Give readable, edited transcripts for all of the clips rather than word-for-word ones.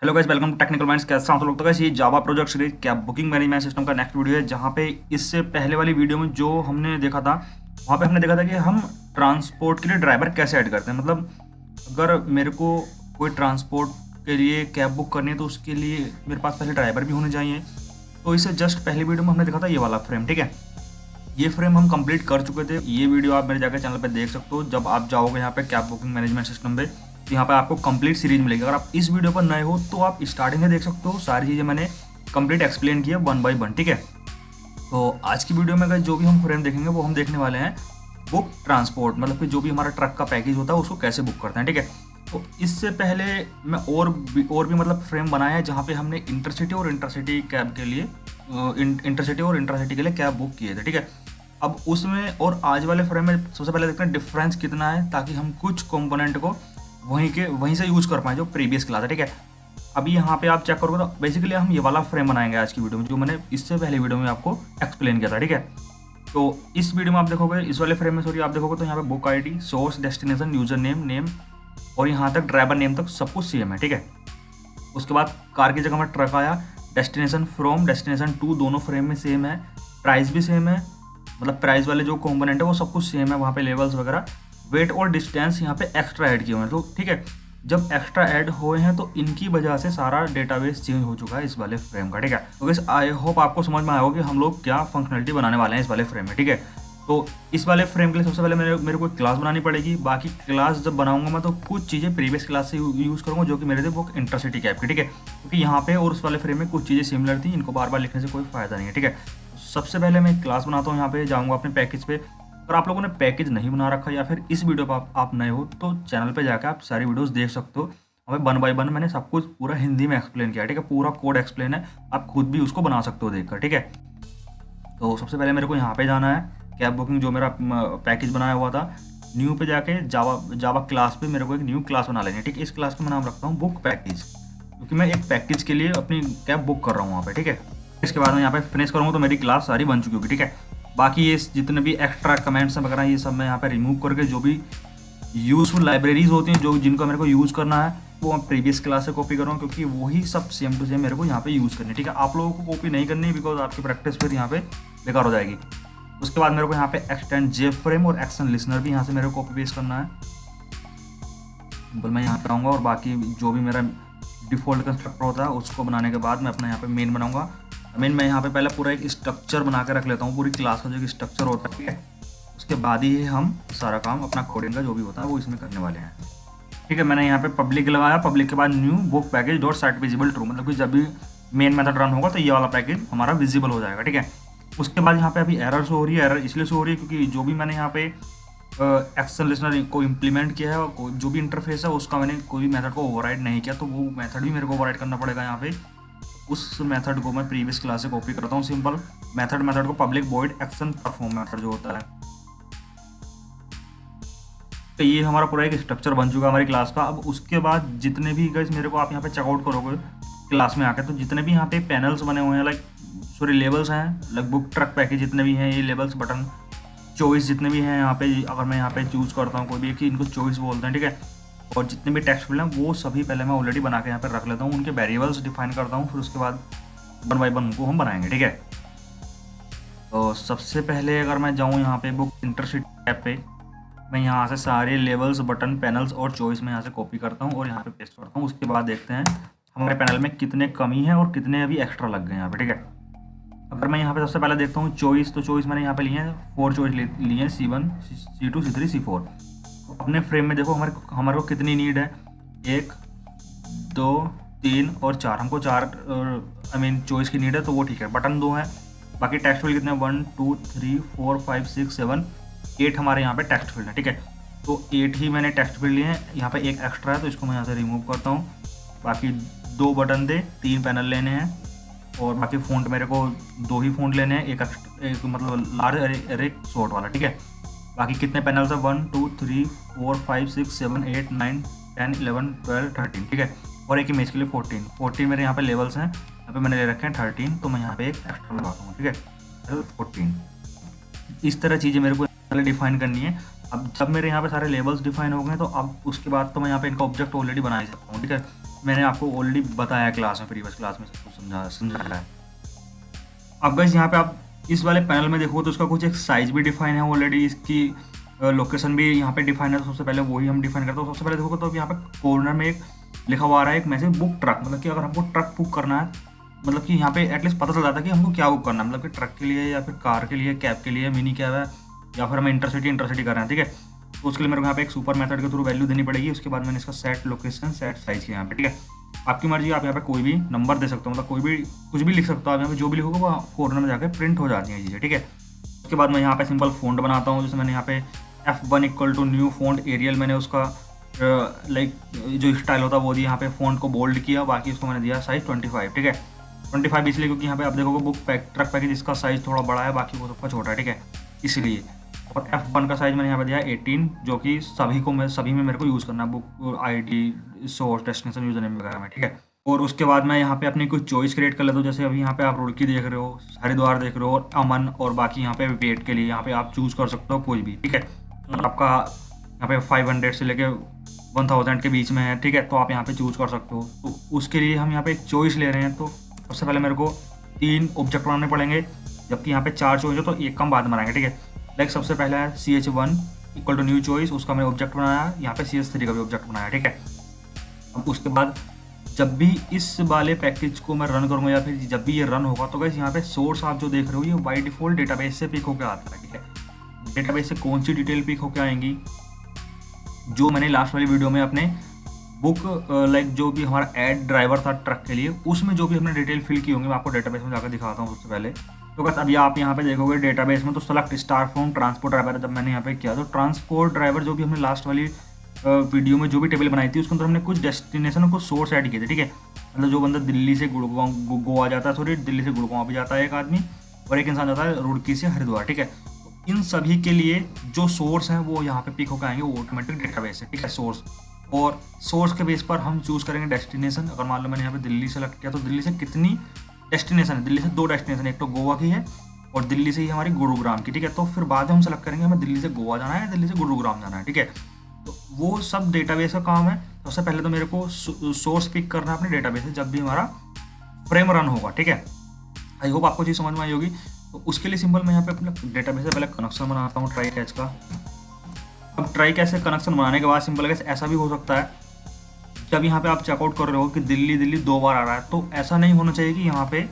Hello guys, welcome to technical minds. कैसे हैं आप लोग? तो गाइस, ये Java project series cab booking management system का नेक्स्ट वीडियो है, जहाँ पे इससे पहले वाली वीडियो में जो हमने देखा था, वहाँ पे हमने देखा था कि हम ट्रांसपोर्ट के लिए ड्राइवर कैसे ऐड करते हैं। मतलब अगर मेरे को कोई ट्रांसपोर्ट के लिए कैब बुक करनी है तो उसके लिए मेरे पास पहले ड्राइवर भी होने चाहिए। तो इससे जस्ट पहले वीडियो में हमने देखा था ये वाला फ्रेम, ठीक है। ये फ्रेम हम कंप्लीट कर चुके थे। ये वीडियो आप मेरे जाकर चैनल पे देख सकते हो। जब आप जाओगे यहाँ पे कैब बुकिंग मैनेजमेंट सिस्टम पे, तो यहाँ पे आपको कंप्लीट सीरीज मिलेगी। अगर आप इस वीडियो पर नए हो तो आप स्टार्टिंग में देख सकते हो। सारी चीज़ें मैंने कंप्लीट एक्सप्लेन किया 1 बाय 1, ठीक है। तो आज की वीडियो में अगर जो भी हम फ्रेम देखेंगे वो हम देखने वाले हैं बुक ट्रांसपोर्ट, मतलब कि जो भी हमारा ट्रक का पैकेज होता है उसको कैसे बुक करते हैं, ठीक है। तो इससे पहले मैं और भी मतलब फ्रेम बनाया है जहाँ पे हमने इंटरसिटी और इंटरसिटी कैब के लिए इंटरसिटी के लिए कैब बुक किए थे, ठीक है। अब उसमें और आज वाले फ्रेम में सबसे पहले देखते हैं डिफरेंस कितना है, ताकि हम कुछ कंपोनेंट को वहीं से यूज़ कर पाएँ जो प्रीवियस क्लास है, ठीक है। अभी यहाँ पे आप चेक करोगे तो बेसिकली हम ये वाला फ्रेम बनाएंगे आज की वीडियो में, जो मैंने इससे पहले वीडियो में आपको एक्सप्लेन किया था, ठीक है। तो इस वीडियो में आप देखोगे, इस वाले फ्रेम में सॉरी आप देखोगे तो यहाँ पे book ID, source, destination, user name और यहाँ तक ड्राइवर नेम तक सब कुछ सेम है, ठीक है। उसके बाद कार की जगह में ट्रक आया, डेस्टिनेशन फ्रॉम, डेस्टिनेशन टू, दोनों फ्रेम में सेम है। प्राइस भी सेम है, मतलब प्राइस वाले जो कंपोनेंट है वो सब कुछ सेम है। वहाँ पे लेवल्स वगैरह, वेट और डिस्टेंस यहाँ पे एक्स्ट्रा ऐड किए हुए हैं, तो ठीक है। जब एक्स्ट्रा ऐड हुए हैं तो इनकी वजह से सारा डेटाबेस चेंज हो चुका है इस वाले फ्रेम का, ठीक है। तो गाइस, आई होप आपको समझ में आया होगा कि हम लोग क्या फंक्शनलिटी बनाने वाले हैं इस वाले फ्रेम में, ठीक है। तो इस वाले फ्रेम के लिए सबसे पहले मेरे को एक क्लास बनानी पड़ेगी। बाकी क्लास जब बनाऊंगा मैं तो कुछ चीज़ें प्रीवियस क्लास से यूज़ करूँगा जो कि मेरे थे वो इंटरसिटी कैब की, ठीक है। क्योंकि यहाँ पे और उस वाले फ्रेम में कुछ चीज़ें सिमिलर थी, इनको बार बार लिखने से कोई फ़ायदा नहीं है, ठीक है। सबसे पहले मैं क्लास बनाता हूँ, यहाँ पे जाऊँगा अपने पैकेज पे। अगर आप लोगों ने पैकेज नहीं बना रखा या फिर इस वीडियो पर आप नए हो तो चैनल पे जाकर आप सारी वीडियोस देख सकते हो। हमें 1 बाय 1 मैंने सब कुछ पूरा हिंदी में एक्सप्लेन किया है, ठीक है। पूरा कोड एक्सप्लेन है, आप खुद भी उसको बना सकते हो देखकर, ठीक है। तो सबसे पहले मेरे को यहाँ पे जाना है, कैब बुकिंग जो मेरा पैकेज बनाया हुआ था, न्यू पे जाके जावा क्लास पे मेरे को एक न्यू क्लास बना लेनी है, ठीक है। इस क्लास का मैं नाम रखता हूँ बुक पैकेज, क्योंकि मैं एक पैकेज के लिए अपनी कैब बुक कर रहा हूँ वहाँ पे, ठीक है। इसके बाद मैं यहाँ पे फिनिश करूँगा तो मेरी क्लास सारी बन चुकी होगी, ठीक है। बाकी ये जितने भी एक्स्ट्रा कमेंट्स वगैरह ये सब मैं यहाँ पे रिमूव करके जो भी यूजफुल लाइब्रेरीज होती हैं जो जिनको मेरे को यूज़ करना है वो मैं प्रीवियस क्लास से कॉपी करूँगा, क्योंकि वही सब सेम टू सेम मेरे को यहाँ पे यूज़ करनी है, ठीक है। आप लोगों को कॉपी नहीं करनी है, बिकॉज आपकी प्रैक्टिस फिर यहाँ पे बेकार हो जाएगी। उसके बाद मेरे को यहाँ पे एक्सटेंड जेफ फ्रेम और एक्शन लिसनर भी यहाँ से मेरे को कॉपी पेस्ट करना है। सिंपल मैं यहाँ पे आऊँगा और बाकी जो भी मेरा डिफ़ॉल्ट कंस्ट्रक्टर होता है उसको बनाने के बाद मैं अपना यहाँ पे मेन बनाऊँगा। मेन मैं यहाँ पे पहले पूरा एक स्ट्रक्चर बना के रख लेता हूँ, पूरी क्लास का जो एक स्ट्रक्चर होता है, ठीक है। उसके बाद ही हम सारा काम अपना कोडिंग का जो भी होता है वो इसमें करने वाले हैं, ठीक है। मैंने यहाँ पे पब्लिक लगाया, पब्लिक के बाद new book package dot set visible true, मतलब कि जब भी मेन मेथड रन होगा तो ये वाला पैकेज हमारा विजिबल हो जाएगा, ठीक है। उसके बाद यहाँ पे अभी एरर शो हो रही है। एरर इसलिए शो हो रही है क्योंकि जो भी मैंने यहाँ पे एक्शन लिसनर को इम्प्लीमेंट किया है और जो भी इंटरफेस है उसका मैंने कोई भी मेथड को ओवरराइड नहीं किया, तो वो मेथड भी मेरे को ओवरराइड करना पड़ेगा यहाँ पे। उस मेथड को मैं प्रीवियस क्लास से कॉपी करता हूँ। सिंपल मेथड को public void action perform method जो होता है, तो ये हमारा पूरा एक स्ट्रक्चर बन चुका है हमारी क्लास का। अब उसके बाद जितने भी गाइस मेरे को आप यहाँ पे चेकआउट करोगे क्लास में आकर, तो जितने भी यहाँ पे पैनल्स बने हुए हैं, लेबल्स हैं, बुक ट्रक पैकेज जितने भी हैं, ये लेबल्स, बटन, चॉइस जितने भी हैं यहाँ पे, अगर मैं यहाँ पे चूज़ करता हूँ कोई भी एक ही, इनको चॉइस बोलते हैं, ठीक है। और जितने भी टेक्स्ट फील्ड हैं वो सभी पहले मैं ऑलरेडी बना के यहाँ पे रख लेता हूँ, उनके वेरिएबल्स डिफाइन करता हूँ, फिर उसके बाद 1 बाय 1 उनको हम बनाएंगे, ठीक है। तो सबसे पहले अगर मैं जाऊँ यहाँ पे बुक इंटरसिटी ऐप पे, मैं यहाँ से सारे लेबल्स, बटन, पैनल्स और चॉइस में यहाँ से कॉपी करता हूँ और यहाँ पे पेस्ट करता हूँ। उसके बाद देखते हैं हमारे पैनल में कितने कमी है और कितने अभी एक्स्ट्रा लग गए यहाँ पे, ठीक है। अगर मैं यहाँ पे सबसे पहले देखता हूँ चॉइस, तो चॉइस मैंने यहाँ पे लिए हैं 4 चॉइस लिए हैं, C1, C2, C3, C4। तो अपने फ्रेम में देखो हमारे को कितनी नीड है, 1, 2, 3 और 4, हमको 4 चॉइस की नीड है, तो वो ठीक है। बटन 2 है, बाकी टेक्स्ट फील्ड कितने हैं, 1, 2, 3, 4, 5, 6, 7, 8 हमारे यहाँ पे टेक्स्ट फील्ड है, ठीक है। तो 8 ही मैंने टेक्स्ट फील्ड लिए हैं। यहाँ पे एक एक्स्ट्रा है तो इसको मैं यहाँ से रिमूव करता हूँ। बाकी 2 बटन दे, 3 पैनल लेने हैं और बाकी फ़ॉन्ट मेरे को 2 ही फ़ॉन्ट लेने हैं, एक मतलब लार्ज और एक शॉर्ट वाला, ठीक है। बाकी कितने पैनल्स हैं, 1, 2, 3, 4, 5, 6, 7, 8, 9, 10, 11, 12, 13, ठीक है। और एक इमेज के लिए 14 मेरे यहाँ पे लेवल्स हैं, यहाँ पे मैंने ले रखे हैं 13, तो मैं यहाँ पे एक एक्स्ट्रा लगाता हूँ, ठीक है, 14। इस तरह चीज़ें मेरे को पहले डिफाइन करनी है। अब जब मेरे यहाँ पे सारे लेवल्स डिफाइन हो गए तो अब उसके बाद तो मैं यहाँ पे इनका ऑब्जेक्ट ऑलरेडी बना ही सकता हूँ, ठीक है। मैंने आपको ऑलरेडी बताया क्लास में, प्रीवियस क्लास में सब कुछ समझाया है। अब गाइस यहाँ पे आप इस वाले पैनल में देखो तो उसका कुछ एक साइज भी डिफाइन है ऑलरेडी, इसकी लोकेशन भी यहाँ पे डिफाइन है। तो सबसे पहले वही हम डिफाइन करते हैं। सबसे पहले देखो तो यहाँ पे कॉर्नर में एक लिखा हुआ आ रहा है एक मैसेज बुक ट्रक, मतलब कि अगर हमको ट्रक बुक करना है, मतलब कि यहाँ पे एटलीस्ट पता चल जाता है कि हमको क्या बुक करना है, मतलब कि ट्रक के लिए या फिर कार के लिए, कैब के लिए, मिनी कैब है, या फिर हमें इंटरसिटी कर रहे हैं, ठीक है। तो उसके लिए मेरे को यहाँ पे एक सुपर मेथड के थ्रू वैल्यू देनी पड़ेगी। उसके बाद मैंने इसका सेट लोकेशन सेट साइज किया यहाँ पे, ठीक है। आपकी मर्जी, आप यहाँ पे कोई भी नंबर दे सकते हो, मतलब कोई भी कुछ भी लिख सकते हो आप यहाँ पे, जो भी लिखोगे वो कॉर्नर में जाकर प्रिंट हो जाती है चीज़ें, ठीक है। उसके बाद मैं यहाँ पे सिंपल फ़ॉन्ट बनाता हूँ। जैसे मैंने यहाँ पे F1 = न्यू फ़ॉन्ट एरियल, मैंने उसका लाइक जो स्टाइल होता है वो दिया, यहाँ पे फ़ॉन्ट को बोल्ड किया, बाकी उसको मैंने दिया साइज़ 25, ठीक है। 25 इसलिए क्योंकि यहाँ पे आप देखोगे बुक ट्रक पैकेज इसका साइज़ थोड़ा बड़ा है, बाकी वो सबका छोटा है, ठीक है, इसलिए। और F1 का साइज़ मैंने यहाँ पे दिया 18, जो कि सभी में मेरे को यूज़ करना है, book ID source destination user name वगैरह में, ठीक है। और उसके बाद मैं यहाँ पे अपनी कुछ चॉइस क्रिएट कर लेता हूँ। जैसे अभी यहाँ पे आप रुड़की देख रहे हो, हरिद्वार देख रहे हो, और अमन, और बाकी यहाँ पे वेट के लिए यहाँ पे आप चूज़ कर सकते हो कोई भी, ठीक है। आपका यहाँ पे 500 से लेके 1000 के बीच में है, ठीक है, तो आप यहाँ पे चूज़ कर सकते हो। तो उसके लिए हम यहाँ पे एक चॉइस ले रहे हैं, तो सबसे पहले मेरे को 3 ऑब्जेक्ट बनाने पड़ेंगे, जबकि यहाँ पे 4 चॉइस है तो एक कम बाद बनाएंगे, ठीक है। लाइक सबसे पहला है CH1 = न्यू चॉइस, उसका मैंने ऑब्जेक्ट बनाया। यहाँ पे CH3 का भी ऑब्जेक्ट बनाया, ठीक है। अब उसके बाद जब भी इस वाले पैकेज को मैं रन करूँगा या फिर जब भी ये रन होगा, तो गाइस यहाँ पे सोर्स आप जो देख रहे हो ये बाय डिफ़ॉल्ट डेटाबेस से पिक होकर आता है, ठीक है। डेटाबेस से कौन सी डिटेल पिक होकर आएंगी, जो मैंने लास्ट वाली वीडियो में अपने बुक लाइक जो भी हमारा ऐड ड्राइवर था ट्रक के लिए, उसमें जो भी हमने डिटेल फिल की होंगी मैं आपको डेटाबेस में जाकर दिखाता हूँ सबसे पहले। तो बस अभी आप यहाँ पे देखोगे डेटाबेस में तो select star from transport driver, जब मैंने यहाँ पे किया तो ट्रांसपोर्ट ड्राइवर जो भी हमने लास्ट वाली वीडियो में जो भी टेबल बनाई थी उसके अंदर हमने कुछ डेस्टिनेशन और कुछ सोर्स ऐड किए थे, ठीक है। मतलब जो बंदा दिल्ली से गुड़गांव गोवा जाता है, सॉरी दिल्ली से गुड़गांव भी जाता है एक आदमी, और एक इंसान जाता है रुड़की से हरिद्वार, ठीक है। तो इन सभी के लिए जो सोर्स हैं वो यहाँ पे पिक होकर आएंगे, वो ऑटोमेटिक डेटाबेस है, ठीक है, सोर्स। और सोर्स के बेस पर हम चूज़ करेंगे डेस्टिनेशन। अगर मान लो मैंने यहाँ पे दिल्ली सेलेक्ट किया तो दिल्ली से कितनी डेस्टिनेशन है, दिल्ली से 2 डेस्टिनेशन, एक तो गोवा की है और दिल्ली से ही हमारी गुरुग्राम की, ठीक है। तो फिर बाद में हम सेलेक्ट करेंगे हमें दिल्ली से गोवा जाना है, दिल्ली से गुरुग्राम जाना है, ठीक है। तो वो सब डेटाबेस का काम है। सबसे पहले तो मेरे को सोर्स पिक करना है अपने डेटाबेस से जब भी हमारा फ्रेम रन होगा, ठीक है। आई होप आपको चीज़ समझ में आई होगी। तो उसके लिए सिंपल मैं यहाँ पे अपने डेटाबेस से पहले कनेक्शन बनाता हूँ ट्राई कैच का। अब ट्राई कैच से कनेक्शन बनाने के बाद सिंपल कैच ऐसा भी हो सकता है, जब यहाँ पे आप चेकआउट कर रहे हो कि दिल्ली 2 बार आ रहा है, तो ऐसा नहीं होना चाहिए कि यहाँ पे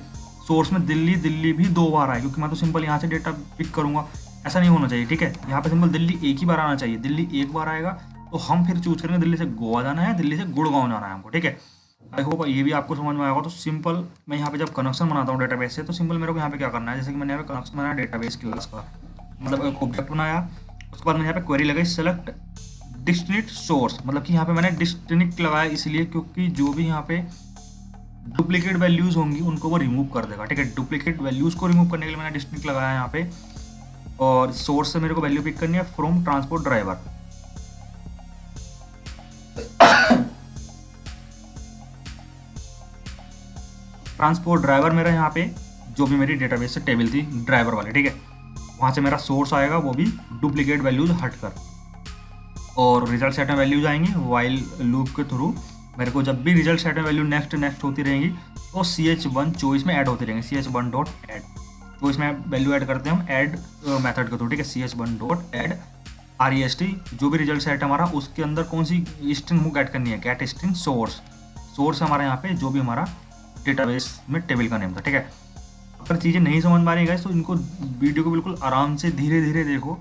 सोर्स में दिल्ली भी 2 बार आए, क्योंकि मैं तो सिंपल यहाँ से डेटा पिक करूँगा, ऐसा नहीं होना चाहिए, ठीक है। यहाँ पे सिंपल दिल्ली एक ही बार आना चाहिए। दिल्ली एक बार आएगा तो हम फिर चूज करेंगे दिल्ली से गोवा जाना है, दिल्ली से गुड़गांव जाना है हमको, ठीक है। आई होप ये भी आपको समझ में आएगा। तो सिंपल मैं यहाँ पे जब कनेक्शन बनाता हूँ डेटाबेस से, तो सिंपल मेरे को यहाँ पे क्या करना है, जैसे कि मैंने यहाँ पे कनेक्शन बनाया डेटाबेस क्लास का, मतलब एक ऑब्जेक्ट बनाया। उसके बाद मैंने यहाँ पे क्वेरी लगाई सेलेक्ट डिस्टिनेट सोर्स, मतलब कि यहाँ पे मैंने डिस्टिनेट लगाया इसलिए क्योंकि जो भी यहाँ पे डुप्लीकेट वैल्यूज़ होंगी उनको वो रिमूव कर देगा, ठीक है। डुप्लीकेट वैल्यूज़ को रिमूव करने के लिए मैंने डिस्टिनेट लगाया यहाँ पे। और सोर्स से मेरे को वैल्यू पिक करनी है from transport driver. Transport driver मेरा यहाँ पे जो भी मेरी डेटाबेस से टेबल थी ड्राइवर वाली, ठीक है, वहाँ से मेरा सोर्स आएगा, वो भी डुप्लीकेट वैल्यूज हट कर, और रिजल्ट सेट में वैल्यूज आएंगी वाइल लूप के थ्रू। मेरे को जब भी रिजल्ट सेट में वैल्यू नेक्स्ट होती रहेंगी तो CH1 चॉइस में ऐड होती रहेंगी, CH1.add चॉइस में वैल्यू ऐड करते हैं हम ऐड मेथड के थ्रू, ठीक है। CH1.add REST जो भी रिजल्ट सेट हमारा उसके अंदर कौन सी स्ट्रिंग हमको ऐड करनी है, गेट स्ट्रिंग सोर्स हमारा यहाँ पे जो भी हमारा डेटाबेस में टेबल का नेम था, ठीक है। अगर चीज़ें नहीं समझ में आ रही गाइस तो इनको वीडियो को बिल्कुल आराम से धीरे धीरे देखो,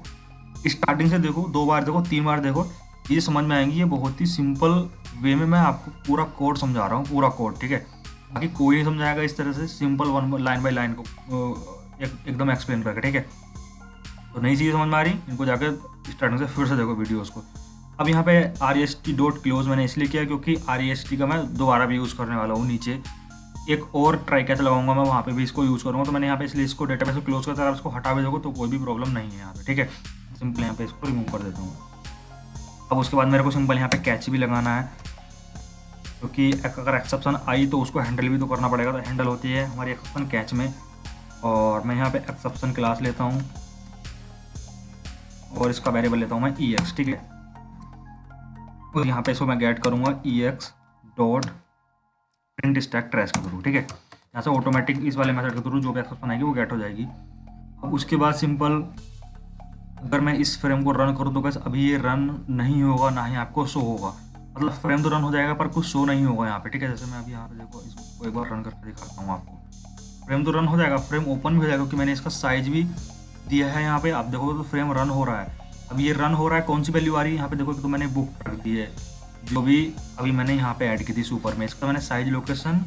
स्टार्टिंग से देखो, 2 बार देखो, 3 बार देखो, चीज़ें समझ में आएंगी। ये बहुत ही सिंपल वे में मैं आपको पूरा कोड समझा रहा हूँ, पूरा कोड, ठीक है। बाकी कोई नहीं समझाएगा इस तरह से सिंपल लाइन बाय लाइन को एकदम एक्सप्लेन करके, ठीक है। तो नई चीज़ें समझ में आ रही, इनको जाकर स्टार्टिंग से फिर से देखो वीडियोस को। अब यहाँ पे REST.close मैंने इसलिए किया क्योंकि REST का मैं दोबारा भी यूज़ करने वाला हूँ। नीचे एक और ट्राई कैच लगाऊंगा मैं, वहाँ पे भी इसको यूज़ करूँगा, तो मैंने यहाँ पे इसलिए इसको डेटाबेस को क्लोज करता है। इसको हटा भी दोगे तो कोई भी प्रॉब्लम नहीं है यहाँ पे, ठीक है। सिंपल यहाँ पे इसको रिमूव कर देता हूँ। अब उसके बाद मेरे को सिंपल यहाँ पे कैच भी लगाना है, क्योंकि अगर एक्सेप्शन आई तो उसको हैंडल भी तो करना पड़ेगा। तो हैंडल होती है हमारी एक्सेप्शन कैच में, और मैं यहाँ पे एक्सेप्शन क्लास लेता हूँ और इसका वेरिएबल लेता हूँ मैं EX, ठीक है। और यहाँ पे इसको मैं गेट करूँगा EX dot print stack trash के थ्रू, ठीक है। यहाँ से ऑटोमेटिक इस वाले मेथड के थ्रू जो भी एक्सेस बनाएगी वो गेट हो जाएगी। अब उसके बाद सिंपल अगर मैं इस फ्रेम को रन करूँ तो बस अभी ये रन नहीं होगा, ना ही आपको शो होगा। मतलब फ्रेम तो रन हो जाएगा पर कुछ शो नहीं होगा यहाँ पे, ठीक है। जैसे मैं अभी यहाँ पे देखो इसको एक बार रन करके दिखाता हूँ आपको। फ्रेम तो रन हो जाएगा, फ्रेम ओपन भी हो जाएगा क्योंकि मैंने इसका साइज भी दिया है यहाँ पे। आप देखो तो फ्रेम रन हो रहा है। अब ये रन हो रहा है, कौन सी वैल्यू आ रही है यहाँ पे देखो तो मैंने बुक रख दी है जो भी अभी मैंने यहाँ पे ऐड की थी सुपर में। इसका मैंने साइज लोकेशन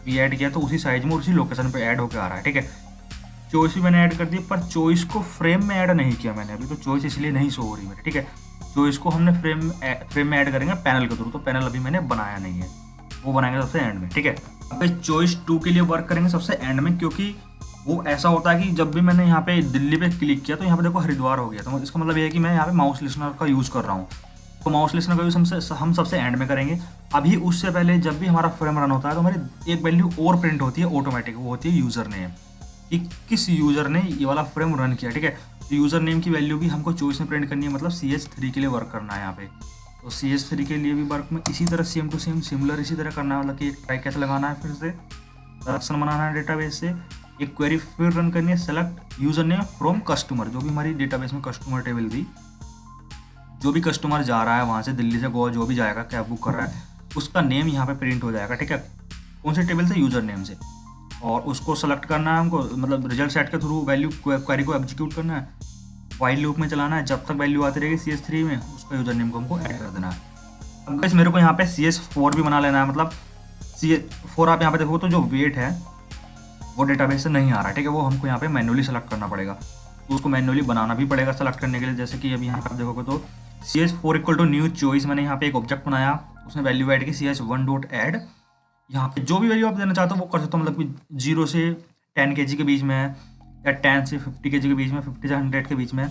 भी ऐड किया तो उसी साइज में उसी लोकेशन पे ऐड होकर आ रहा है, ठीक है। चॉइस भी मैंने ऐड कर दी पर चॉइस को फ्रेम में ऐड नहीं किया मैंने अभी, तो चॉइस इसलिए नहीं शो हो रही मेरी, ठीक है। चॉइस को हमने फ्रेम में ऐड करेंगे पैनल के थ्रू, तो पैनल अभी मैंने बनाया नहीं है, वो बनाएंगे सबसे एंड में, ठीक है। अब चॉइस 2 के लिए वर्क करेंगे सबसे एंड में, क्योंकि वो ऐसा होता है कि जब भी मैंने यहाँ पे दिल्ली पे क्लिक किया तो यहाँ पे देखो हरिद्वार हो गया, तो इसका मतलब ये है कि मैं यहाँ पे माउस लिस्नर का यूज़ कर रहा हूँ। तो माउस लिस्नर का यूज़ हम सबसे एंड में करेंगे। अभी उससे पहले जब भी हमारा फ्रेम रन होता है तो हमारी एक वैल्यू और प्रिंट होती है ऑटोमेटिक, वो होती है यूज़र नेम, कि किस यूज़र ने ये वाला फ्रेम रन किया, ठीक है। तो यूज़र नेम की वैल्यू भी हमको चॉइस में प्रिंट करनी है, मतलब CS3 के लिए वर्क करना है यहाँ पे। तो CS3 के लिए भी वर्क में इसी तरह सेम टू सेम सिमिलर इसी तरह करना है, मतलब कि एक ट्राई कैसे लगाना है, फिर से कलेक्शन बनाना है डेटाबेस से, एक क्वेरी फिर रन करनी है, select user name from customer, जो भी हमारी डेटाबेस में कस्टमर टेबल थी, जो भी कस्टमर जा रहा है वहाँ से दिल्ली से गोवा जो भी जाएगा कैब बुक कर रहा है उसका नेम यहाँ पे प्रिंट हो जाएगा, ठीक है। कौन से टेबल से, यूज़र नेम से, और उसको सेलेक्ट करना है हमको, मतलब रिजल्ट सेट के थ्रू वैल्यू क्वेरी को एग्जीक्यूट करना है, वाइल लूप में चलाना है, जब तक वैल्यू आती रहेगी CS3 में उसका यूज़र नेम को हमको ऐड कर देना है। अब गाइस मेरे को यहाँ पे CS4 भी बना लेना है, मतलब CS4 आप यहाँ पे देखो तो जो वेट है वो डेटाबेस से नहीं आ रहा है, ठीक है। वो हमको यहाँ पे मैनुअली सेलेक्ट करना पड़ेगा, तो उसको मैनुअली बनाना भी पड़ेगा सेलेक्ट करने के लिए। जैसे कि अभी यहाँ पे आप देखोगे तो CS4 equal to new choice, मैंने यहाँ पे एक ऑब्जेक्ट बनाया, उसमें वैल्यू ऐड की CS1.add। यहाँ पे जो भी वैल्यू आप देना चाहते हो वो कर सकते हो, मतलब कि 0 से 10 kg के बीच में है या 10 से 50 kg के बीच में, 50 से 100 के बीच में,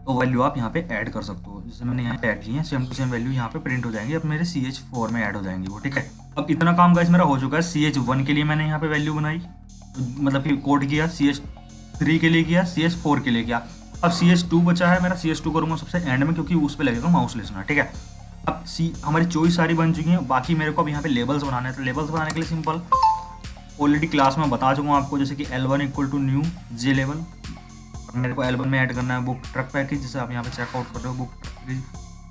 तो वैल्यू आप यहाँ पे ऐड कर सकते हो। जैसे मैंने यहाँ पे ऐड की है, सेम टू सेम वैल्यू यहाँ पे प्रिंट हो जाएंगी, अब मेरे CH4 में ऐड हो जाएंगी वो, ठीक है। अब इतना काम गाइस मेरा हो चुका है। CH1 के लिए मैंने यहाँ पे वैल्यू बनाई, मतलब कि कोड किया, CH3 के लिए किया, CS4 के लिए किया। अब CS2 बचा है मेरा, CS2 करूँगा सबसे एंड में क्योंकि उस पर लगेगा माउस लिस्नर, ठीक है। अब हमारी चॉइस सारी बन चुकी है, बाकी मेरे को अब यहाँ पे लेबल्स बनाने हैं। तो लेबल्स बनाने के लिए सिंपल ऑलरेडी क्लास में बता चुका हूँ आपको, जैसे कि L1 equal to new J लेवल, मेरे को L1 में ऐड करना है बुक ट्रक पैकेज, जैसे आप यहाँ पे चेकआउट कर रहे हो बुक ट्रक पैकेज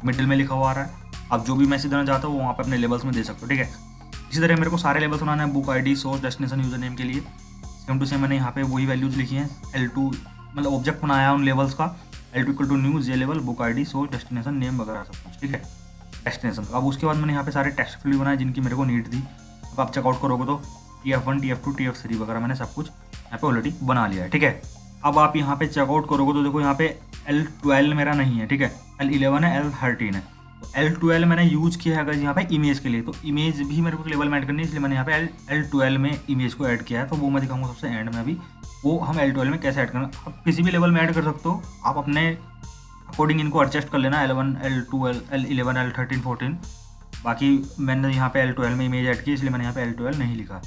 मिडिल में लिखा हुआ आ रहा है। आप जो भी मैसेज देना चाहते हो वो वहाँ पे अपने लेबल्स में दे सकते हो, ठीक है। इसी तरह मेरे को सारे लेबल्स बनाना है, book ID, source, destination, user name के लिए सेम टू सेम मैंने यहाँ पे वही वैल्यूज लिखी हैं। L2 मतलब ऑब्जेक्ट बनाया उन लेवल्स का, L2 equal to new J लेवल, book ID, source, destination, name वगैरह सब कुछ, ठीक है, डेस्टिनेशन। अब उसके बाद मैंने यहाँ पे सारे टेक्स्ट फील्ड बनाए जिनकी मेरे को नीड थी। अब आप चेकआउट करोगे तो TF1, TF2, TF3 वगैरह मैंने सब कुछ यहाँ पे ऑलरेडी बना लिया है, ठीक है। अब आप यहाँ पे चेकआउट करोगे तो देखो यहाँ पे L12 मेरा नहीं है, ठीक है, L11 है, L13 है। तो L12 मैंने यूज किया है अगर यहाँ पे इमेज के लिए, तो इमेज भी मेरे को लेवल में ऐड करनी है, इसलिए मैंने यहाँ पे L12 में इमेज को ऐड किया है, तो वो मैं दिखाऊंगा सबसे एंड में। अभी वो हम L12 में कैसे ऐड करना, आप किसी भी लेवल में ऐड कर सकते हो, आप अपने अकॉर्डिंग इनको एडजस्ट कर लेना, L1, L12, L11, L13, 14। बाकी मैंने यहाँ पे L12 में इमेज ऐड की, इसलिए मैंने यहाँ पे L12 नहीं लिखा।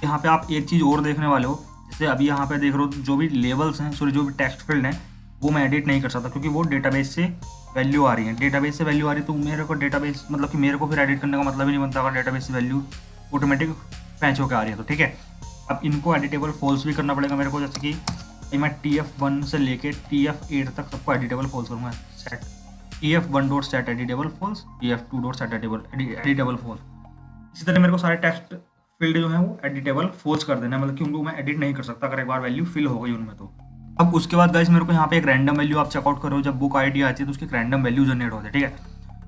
यहाँ पे आप एक चीज़ और देखने वाले हो, जैसे अभी यहाँ पे देख रहे हो जो भी लेवल्स हैं, सॉरी जो भी टेक्स्ट फील्ड हैं वो मैं एडिट नहीं कर सकता क्योंकि वो डेटाबेस से वैल्यू आ रही है, डेटाबेस से वैल्यू आ रही है, तो मेरे को डेटाबेस मतलब कि मेरे को फिर एडिट करने का मतलब ही नहीं बनता अगर डेटाबेस से वैल्यू ऑटोमेटिक पैच होकर आ रही है, तो ठीक है। अब इनको एडिटेबल फॉल्स भी करना पड़ेगा मेरे को, जैसे कि मैं TF1 से लेके TF8 तक सबको एडिटेबल फॉल्स करूँगा, set TF1 dot set editable false, TF2 dot set editable false. इसी तरह मेरे को सारे टेक्स्ट फील्ड जो है वो एडिटेबल फॉल्स कर देना है, मतलब कि उनको मैं एडिट नहीं कर सकता अगर एक बार वैल्यू फिल हो गई उनमें तो। अब उसके बाद गाइस मेरे को यहाँ पे एक रैंडम वैल्यू आप चेकआउट करो, जब बुक ID आती है तो उसकी रैंडम वैल्यू जनरेट होती है, ठीक है।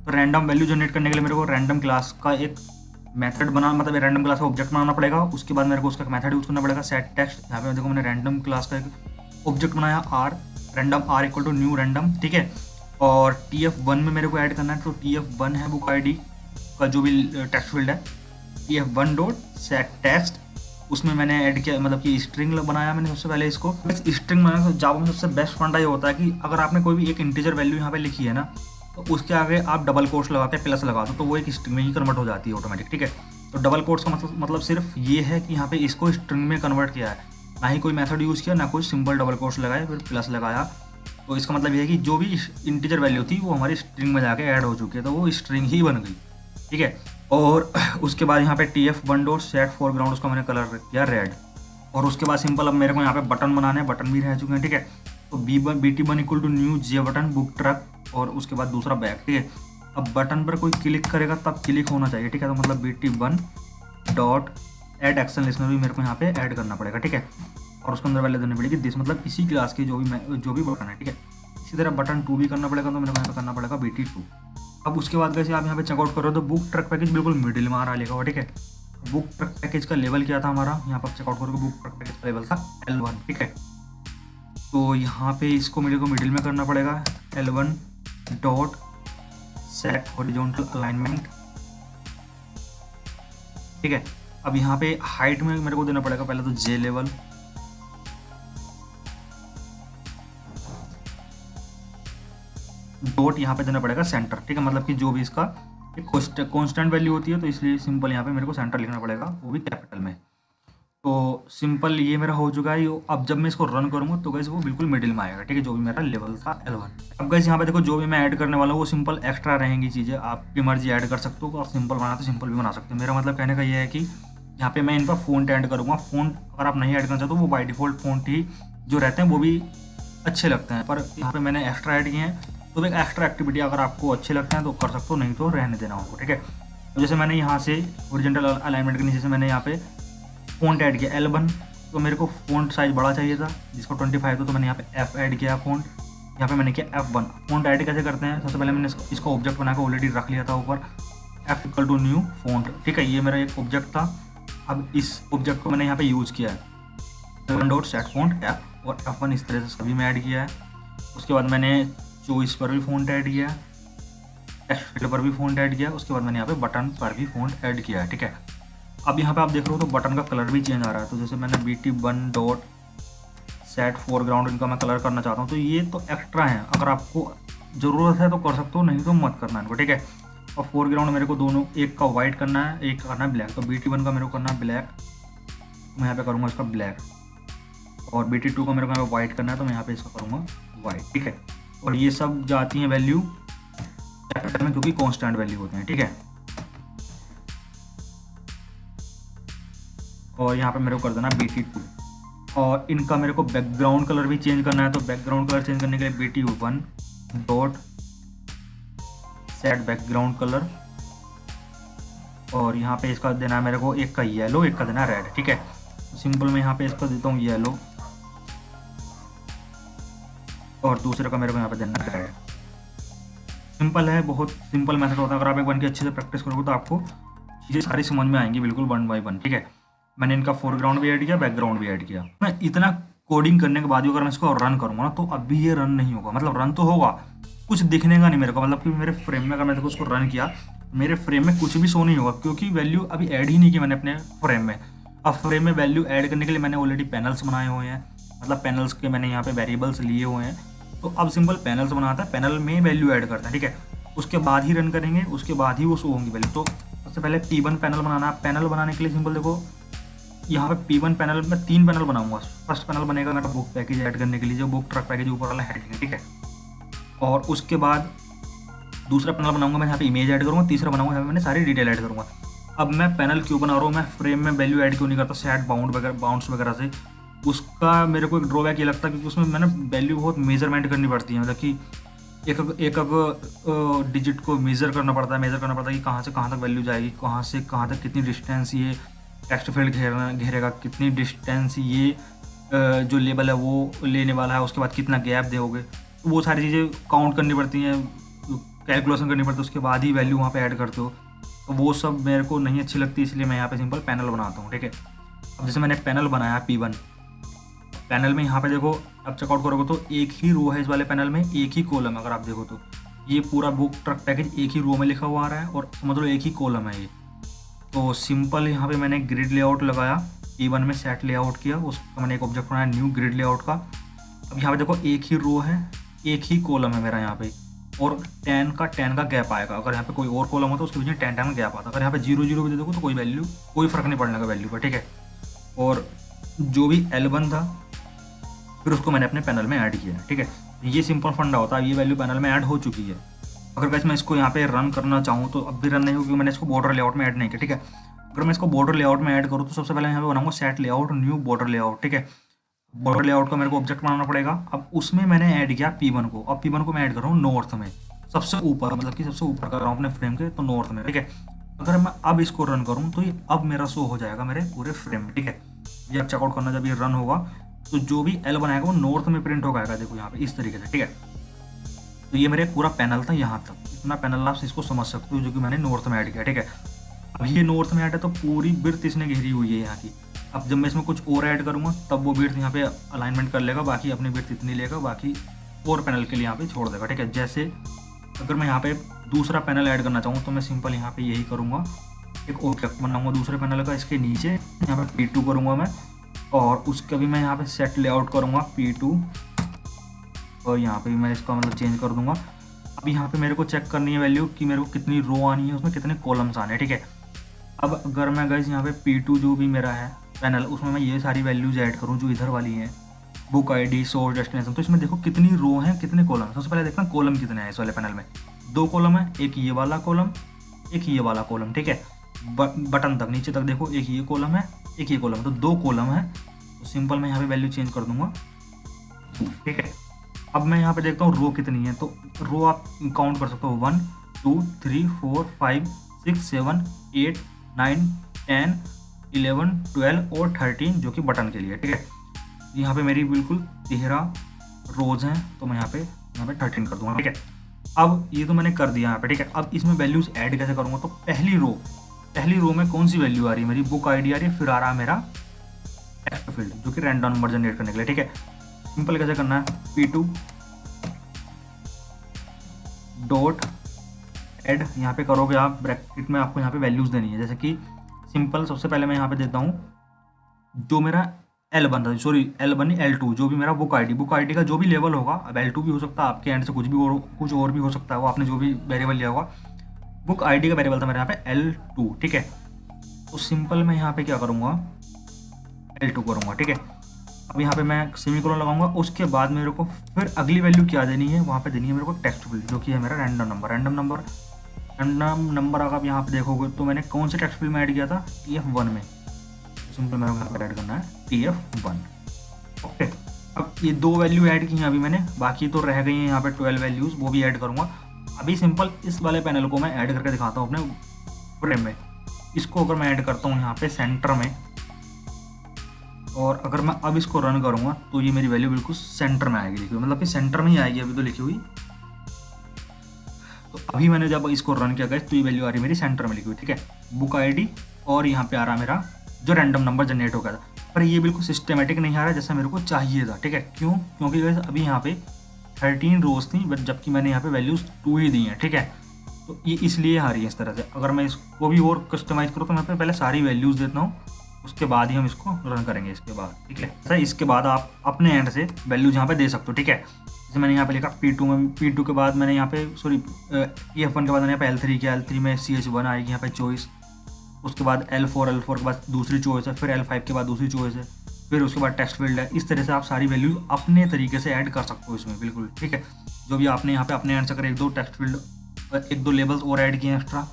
तो रैंडम वैल्यू जनरेट करने के लिए मेरे को रैंडम क्लास का एक मेथड बना, मतलब रैंडम क्लास का ऑब्जेक्ट बनाना पड़ेगा। उसके बाद मेरे को उसका मेथड यूज करना पड़ेगा, सेट टेक्स्ट। यहाँ पे देखो मैंने रैंडम क्लास का एक ऑब्जेक्ट बनाया R, random R equal to new random, ठीक है। और TF1 में मेरे को ऐड करना है, तो TF1 है बुक ID का जो भी टेक्स्ट फील्ड है, TF1 डॉट सेट टेक्स्ट, उसमें मैंने ऐड किया, मतलब कि स्ट्रिंग बनाया मैंने सबसे पहले इसको। स्ट्रिंग बनाना जावा में सबसे बेस्ट फंडा ये होता है कि अगर आपने कोई भी एक इंटीजर वैल्यू यहाँ पे लिखी है ना, तो उसके आगे आप डबल कोट्स लगा के प्लस लगा दो तो वो एक स्ट्रिंग में ही कन्वर्ट हो जाती है ऑटोमेटिक, ठीक है। तो डबल कोट्स का मतलब सिर्फ ये है कि यहाँ पे इसको स्ट्रिंग में कन्वर्ट किया है, ना ही कोई मेथड यूज़ किया, ना कोई सिंपल डबल कोट्स लगाए फिर प्लस लगाया। तो इसका मतलब ये है कि जो भी इंटीजर वैल्यू थी वो हमारी स्ट्रिंग में जाके ऐड हो चुकी है, तो वो स्ट्रिंग ही बन गई, ठीक है। और उसके बाद यहाँ पे TF1 डॉट सेट फोरग्राउंड उसका मैंने कलर किया रेड। और उसके बाद सिंपल अब मेरे को यहाँ पे बटन बनाने हैं, बटन भी रह चुके हैं, ठीक है। तो BT1 equal to new J button book truck और उसके बाद दूसरा बैक, ठीक है। अब बटन पर कोई क्लिक करेगा तब क्लिक होना चाहिए, ठीक है। तो मतलब BT1 dot add action listener भी मेरे को यहाँ पे ऐड करना पड़ेगा, ठीक है। और उसके अंदर वैल्यू देनी पड़ेगी दिस, मतलब इसी क्लास की जो भी बटन है, ठीक है। इसी तरह बटन 2 भी करना पड़ेगा, तो मेरे को यहाँ पे करना पड़ेगा BT2। अब उसके बाद कैसे आप यहाँ पे चेकआउट करो तो बुक ट्रक पैकेज बिल्कुल मिडिल में आ रहा लिखा, ठीक है। बुक ट्रक पैकेज का लेवल क्या था हमारा, यहाँ पर चेकआउट करोगे बुक ट्रक पैकेज का लेवल था L1, ठीक है। तो यहाँ पे इसको मेरे को मिडिल में करना पड़ेगा L1 dot set horizontal alignment, ठीक है। अब यहाँ पे हाइट में मेरे को देना पड़ेगा पहले तो J लेवल, डॉट यहाँ पे देना पड़ेगा सेंटर, ठीक है। मतलब कि जो भी इसका कांस्टेंट वैल्यू होती है, तो इसलिए सिंपल यहाँ पे मेरे को सेंटर लिखना पड़ेगा, वो भी कैपिटल में। तो सिंपल ये मेरा हो चुका है। अब जब मैं इसको रन करूँगा तो गैस वो बिल्कुल मिडिल में आएगा, ठीक है, जो भी मेरा लेवल था L1। अब गैस यहाँ पे देखो जो भी मैं ऐड करने वाला हूँ वो सिंपल एक्स्ट्रा रहेंगी चीज़ें, आपकी मर्जी ऐड कर सकते हो, और सिंपल बनाना तो सिंपल भी बना सकते हो। मेरा मतलब कहने का ये है कि यहाँ पे मैं इन पर फ़ॉन्ट ऐड करूँगा। फ़ॉन्ट अगर आप नहीं ऐड करना चाहते तो वो बाई डिफ़ॉल्ट फ़ॉन्ट ही जो रहते हैं वो भी अच्छे लगते हैं, पर यहाँ पे मैंने एक्स्ट्रा ऐड किए हैं। तो एक एक्स्ट्रा एक्टिविटी अगर आपको अच्छे लगते हैं तो कर सकते हो, नहीं तो रहने देना उनको, ठीक है। तो जैसे मैंने यहाँ से हॉरिजॉन्टल अलाइनमेंट के नीचे से मैंने यहाँ पे फ़ॉन्ट ऐड किया L1, तो मेरे को फ़ॉन्ट साइज़ बड़ा चाहिए था जिसको 25 था, तो मैंने यहाँ पे F ऐड किया फ़ॉन्ट, यहाँ पे मैंने किया F1। फ़ॉन्ट ऐड कैसे करते हैं, सबसे पहले मैंने इसको ऑब्जेक्ट बना के ऑलरेडी रख लिया था ऊपर, F equal to new font, ठीक है। ये मेरा एक ऑब्जेक्ट था। अब इस ऑब्जेक्ट को मैंने यहाँ पे यूज़ किया है डॉट सेट फ़ॉन्ट F और F1 इस तरह से सभी में ऐड किया है। उसके बाद मैंने चॉइस पर भी फ़ॉन्ट ऐड किया, टेक्स्ट फील्ड पर भी फ़ॉन्ट ऐड किया, उसके बाद मैंने यहाँ पे बटन पर भी फ़ॉन्ट ऐड किया है, ठीक है। अब यहाँ पे आप देख रहे हो तो बटन का कलर भी चेंज आ रहा है। तो जैसे मैंने BT1 डॉट सेट फोरग्राउंड इनका मैं कलर करना चाहता हूँ, तो ये तो एक्स्ट्रा है, अगर आपको ज़रूरत है तो कर सकते हो, नहीं तो मत करना इनको, ठीक है। और फोरग्राउंड मेरे को दोनों, एक का वाइट करना है, एक का करना है ब्लैक। तो BT1 का मेरे को करना है ब्लैक, मैं यहाँ पे करूँगा इसका ब्लैक, और BT2 का मेरे को यहाँ पे वाइट करना है, तो मैं यहाँ पे इसका करूँगा वाइट, ठीक है। और ये सब जाती हैं वैल्यू कैपिटल में क्योंकि कांस्टेंट वैल्यू होते हैं, ठीक है। और यहाँ पे मेरे को कर देना BT2, और इनका मेरे को बैकग्राउंड कलर भी चेंज करना है। तो बैकग्राउंड कलर चेंज करने के लिए BT1 dot set background colour, और यहाँ पे इसका देना है मेरे को, एक का येलो, एक का देना है रेड, ठीक है। सिंपल मैं यहाँ पे इसका देता हूँ येलो, और दूसरे का मेरे को यहाँ पे देना है रेड। सिंपल है, बहुत सिंपल मेथड होता है। अगर आप एक बार की अच्छे से प्रैक्टिस करोगे तो आपको चीज़ें सारी समझ में आएंगी बिल्कुल 1 बाय 1, ठीक है। मैंने इनका फोरग्राउंड भी ऐड किया, बैकग्राउंड भी ऐड किया। मैं इतना कोडिंग करने के बाद भी अगर मैं इसको रन करूँगा ना, तो अभी ये रन नहीं होगा, मतलब रन तो होगा, कुछ दिखने का नहीं मेरे को, मतलब कि मेरे फ्रेम में अगर मैंने उसको रन किया, मेरे फ्रेम में कुछ भी शो नहीं होगा, क्योंकि वैल्यू अभी ऐड ही नहीं की मैंने अपने फ्रेम में। अब फ्रेम में वैल्यू ऐड करने के लिए मैंने ऑलरेडी पैनल्स बनाए हुए हैं, मतलब पैनल्स के मैंने यहाँ पे वेरिएबल्स लिए हुए हैं। तो अब सिंपल पैनल्स बनाता है, पैनल में वैल्यू ऐड करता है, ठीक है। उसके बाद ही रन करेंगे, उसके बाद ही वो शो होंगी वैल्यू। तो सबसे पहले P1 पैनल बनाना है। पैनल बनाने के लिए सिंपल देखो, यहाँ पे P1 पैनल में 3 पैनल बनाऊंगा। फर्स्ट पैनल बनेगा मेरा बुक पैकेज ऐड करने के लिए, जो बुक ट्रक पैकेज ऊपर वाला हेडिंग है, ठीक है। और उसके बाद दूसरा पैनल बनाऊंगा मैं, यहाँ पे इमेज ऐड करूँगा। तीसरा बनाऊंगा, यहाँ पे मैंने सारी डिटेल ऐड करूँगा। अब मैं पैनल क्यों बना रहा हूँ, मैं फ्रेम में वैल्यू ऐड क्यों नहीं करता सेट बाउंड्स वगैरह से, उसका मेरे को एक ड्रॉबैक ये लगता है क्योंकि उसमें मैंने वैल्यू बहुत मेजरमेंट करनी पड़ती है, मतलब कि एक डिजिट को मेज़र करना पड़ता है कि कहाँ से कहाँ तक वैल्यू जाएगी, कहाँ से कहाँ तक कितनी डिस्टेंस ये टेक्स्ट फील्ड घेरेगा, कितनी डिस्टेंस ये जो लेबल है वो लेने वाला है, उसके बाद कितना गैप दोगे। तो वो सारी चीज़ें काउंट करनी पड़ती हैं, कैलकुलेशन करनी पड़ती है, उसके बाद ही वैल्यू वहाँ पे ऐड करते हो। तो वो सब मेरे को नहीं अच्छी लगती, इसलिए मैं यहाँ पे सिंपल पैनल बनाता हूँ, ठीक है। अब जैसे मैंने पैनल बनाया P1 पैनल में, यहाँ पे देखो अब चेकआउट करोगे तो एक ही रो है इस वाले पैनल में, एक ही कॉलम। अगर आप देखो तो ये पूरा बुक ट्रक पैकेज एक ही रो में लिखा हुआ आ रहा है, और समझ लो एक ही कॉलम है ये। तो सिंपल यहाँ पे मैंने ग्रिड लेआउट लगाया, P1 में सेट लेआउट किया, उसका मैंने एक ऑब्जेक्ट बनाया न्यू ग्रिड लेआउट का। अब यहाँ पे देखो एक ही रो है, एक ही कॉलम है मेरा यहाँ पे, और 10 का गैप आएगा। अगर यहाँ पे कोई और कॉलम होता है उसके बीच में 10 का गैप आता है। अगर यहाँ पे 0 भी दे देखो तो कोई वैल्यू, कोई फर्क नहीं पड़ने का वैल्यू पर, ठीक है। और जो भी L1 था फिर उसको मैंने अपने पैनल में ऐड किया, ठीक है। ये सिंपल फंडा होता है, ये वैल्यू पैनल में ऐड हो चुकी है। अगर गाइस मैं इसको यहाँ पे रन करना चाहूँ तो अब भी रन नहीं होगी, मैंने इसको बॉर्डर लेआउट में ऐड नहीं किया, ठीक है। अगर मैं इसको बॉर्डर लेआउट में ऐड करूँ तो सबसे पहले यहाँ पे बनाऊंगा set layout new border layout, ठीक है। बॉर्डर लेआउट का मेरे को ऑब्जेक्ट बनाना पड़ेगा। अब उसमें मैंने ऐड किया P1 को। अब P1 को मैं ऐड कर रहा हूँ नॉर्थ में, सबसे ऊपर, मतलब कि सबसे ऊपर कर रहा हूँ अपने फ्रेम के, तो नॉर्थ में, ठीक है। अगर मैं अब इसको रन करूँ तो ये अब मेरा शो हो जाएगा मेरे पूरे फ्रेम में, ठीक है। ये अब चेकआउट करना, जब ये रन होगा तो जो भी L बनाएगा वो नॉर्थ में प्रिंट होगा, देखो यहाँ पे इस तरीके से, ठीक है। तो ये मेरे पूरा पैनल था यहाँ तक, इतना पैनल आप इसको समझ सकते हो जो कि मैंने नॉर्थ में ऐड किया, ठीक है। अब ये नॉर्थ में ऐड है तो पूरी बिर्थ इसने घेरी हुई है यहाँ की। अब जब मैं इसमें कुछ और ऐड करूँगा तब वो बिर्थ यहाँ पे अलाइनमेंट कर लेगा, बाकी अपनी बिर्थ इतनी लेगा, बाकी और पैनल के लिए यहाँ पे छोड़ देगा, ठीक है। जैसे अगर मैं यहाँ पे दूसरा पैनल ऐड करना चाहूँ तो मैं सिंपल यहाँ पे यही करूँगा, एक ऑब्जेक्ट बनाऊँगा दूसरे पैनल का, इसके नीचे यहाँ पे P2 करूँगा मैं, और उसका भी मैं यहाँ पे सेट लेआउट करूँगा P2, और यहाँ पे भी मैं इसका मतलब चेंज कर दूँगा। अब यहाँ पे मेरे को चेक करनी है वैल्यू कि मेरे को कितनी रो आनी है, उसमें कितने कॉलम्स आने हैं, ठीक है। अब अगर मैं गाइस यहाँ पे P2 जो भी मेरा है पैनल, उसमें मैं ये सारी वैल्यूज ऐड करूँ जो इधर वाली हैं, बुक आईडी, सोर्स, डेस्टिनेशन, तो इसमें देखो कितनी रो हैं कितने कॉलम। सबसे पहले देखना कॉलम कितने हैं इस वाले पैनल में, 2 कॉलम है, एक ये वाला कॉलम, एक ये वाला कॉलम, ठीक है। बटन तक नीचे तक देखो, एक ये कॉलम है, एक ये कॉलम, तो 2 कॉलम है। तो सिंपल मैं यहाँ पे वैल्यू चेंज कर दूंगा, ठीक है। अब मैं यहाँ पे देखता हूँ रो कितनी है, तो रो आप काउंट कर सकते हो 1 2 3 4 5 6 7 8 9 10 11 12 और 13 जो कि बटन के लिए, ठीक है। यहाँ पे मेरी बिल्कुल 13 रोज हैं, तो मैं यहाँ पे 13 कर दूंगा, ठीक है। अब ये तो मैंने कर दिया यहाँ पे, ठीक है। अब इसमें वैल्यूज ऐड कैसे करूँगा, तो पहली रो में कौन सी वैल्यू आ रही है मेरी, बुक आईडी आ रही है, फिर आ रहा है मेरा टेक्स्ट फील्ड जो कि रैंडम नंबर जनरेट करने के लिए, ठीक है। सिंपल कैसे करना है, P2 डॉट ऐड, यहाँ पे करोगे आप ब्रैकेट में, आपको यहाँ पे वैल्यूज देनी है। जैसे कि सिंपल सबसे पहले मैं यहाँ पे देता हूँ जो मेरा L1 था, सॉरी L1 नहीं L2, जो भी मेरा बुक आईडी का जो भी लेवल होगा, अब L2 भी हो सकता है आपके एंड से, कुछ और भी हो सकता है, वो आपने जो भी वेरिएबल लिया होगा। बुक आईडी का वेरिएबल था मेरे यहाँ पे L2, ठीक है। तो सिंपल मैं यहाँ पे क्या करूँगा, L2 करूँगा, ठीक है। अब यहाँ पे मैं सेमीकोलन लगाऊंगा, उसके बाद मेरे को फिर अगली वैल्यू क्या देनी है, वहाँ पे देनी है मेरे को टेक्स्ट फील्ड जो कि है मेरा रैंडम नंबर। अगर आप यहाँ पे देखोगे तो मैंने कौन से टेक्स्ट फील्ड में ऐड किया था, TF1 में। सिंपल मेरे को यहाँ पर ऐड करना है TF1, ओके। अब ये 2 वैल्यू ऐड की हैं अभी मैंने, बाकी तो रह गई हैं यहाँ पे 12 वैल्यूज, वो भी ऐड करूँगा। अभी सिंपल इस वाले पैनल को मैं ऐड करके दिखाता हूँ अपने फ्रेम में। इसको अगर मैं ऐड करता हूँ यहाँ पे सेंटर में, और अगर मैं अब इसको रन करूँगा तो ये मेरी वैल्यू बिल्कुल सेंटर में आएगी लिखी हुई, मतलब कि सेंटर में ही आएगी अभी तो लिखी हुई। तो अभी मैंने जब इसको रन किया गया तो ये वैल्यू आ रही है मेरी सेंटर में लिखी हुई, ठीक है। बुक आईडी और यहाँ पे आ रहा मेरा जो रैंडम नंबर जनरेट हो गया था, पर ये बिल्कुल सिस्टमेटिक नहीं आ रहा जैसा मेरे को चाहिए था, ठीक है। क्यों, क्योंकि अभी यहाँ पे 13 रोज थी, बट जबकि मैंने यहाँ पे वैल्यूज 2 ही दी हैं, ठीक है। तो ये इसलिए आ रही है इस तरह से। अगर मैं इसको भी और कस्टमाइज करूँ तो मैं पहले सारी वैल्यूज देता हूँ, उसके बाद ही हम इसको रन करेंगे इसके बाद, ठीक है। ऐसा इसके बाद आप अपने एंड से वैल्यूज यहाँ पे दे सकते हो, ठीक है। जैसे मैंने यहाँ पे लिखा P2 के बाद मैंने यहाँ पे सॉरी TF1 के बाद मैंने यहाँ पे L3 किया, L3 में CH1 आएगी यहाँ पे चॉइस, उसके बाद L4 के बाद दूसरी चॉइस है, फिर L5 के बाद दूसरी चॉइस है, फिर उसके बाद टेक्स्ट फील्ड है। इस तरह से आप सारी वैल्यूज अपने तरीके से ऐड कर सकते हो इसमें, बिल्कुल, ठीक है। जो भी आपने यहाँ पे अपने एंड से अगर 1-2 टेक्स्ट फील्ड, 1-2 लेबल्स और ऐड किए एक्स्ट्रा,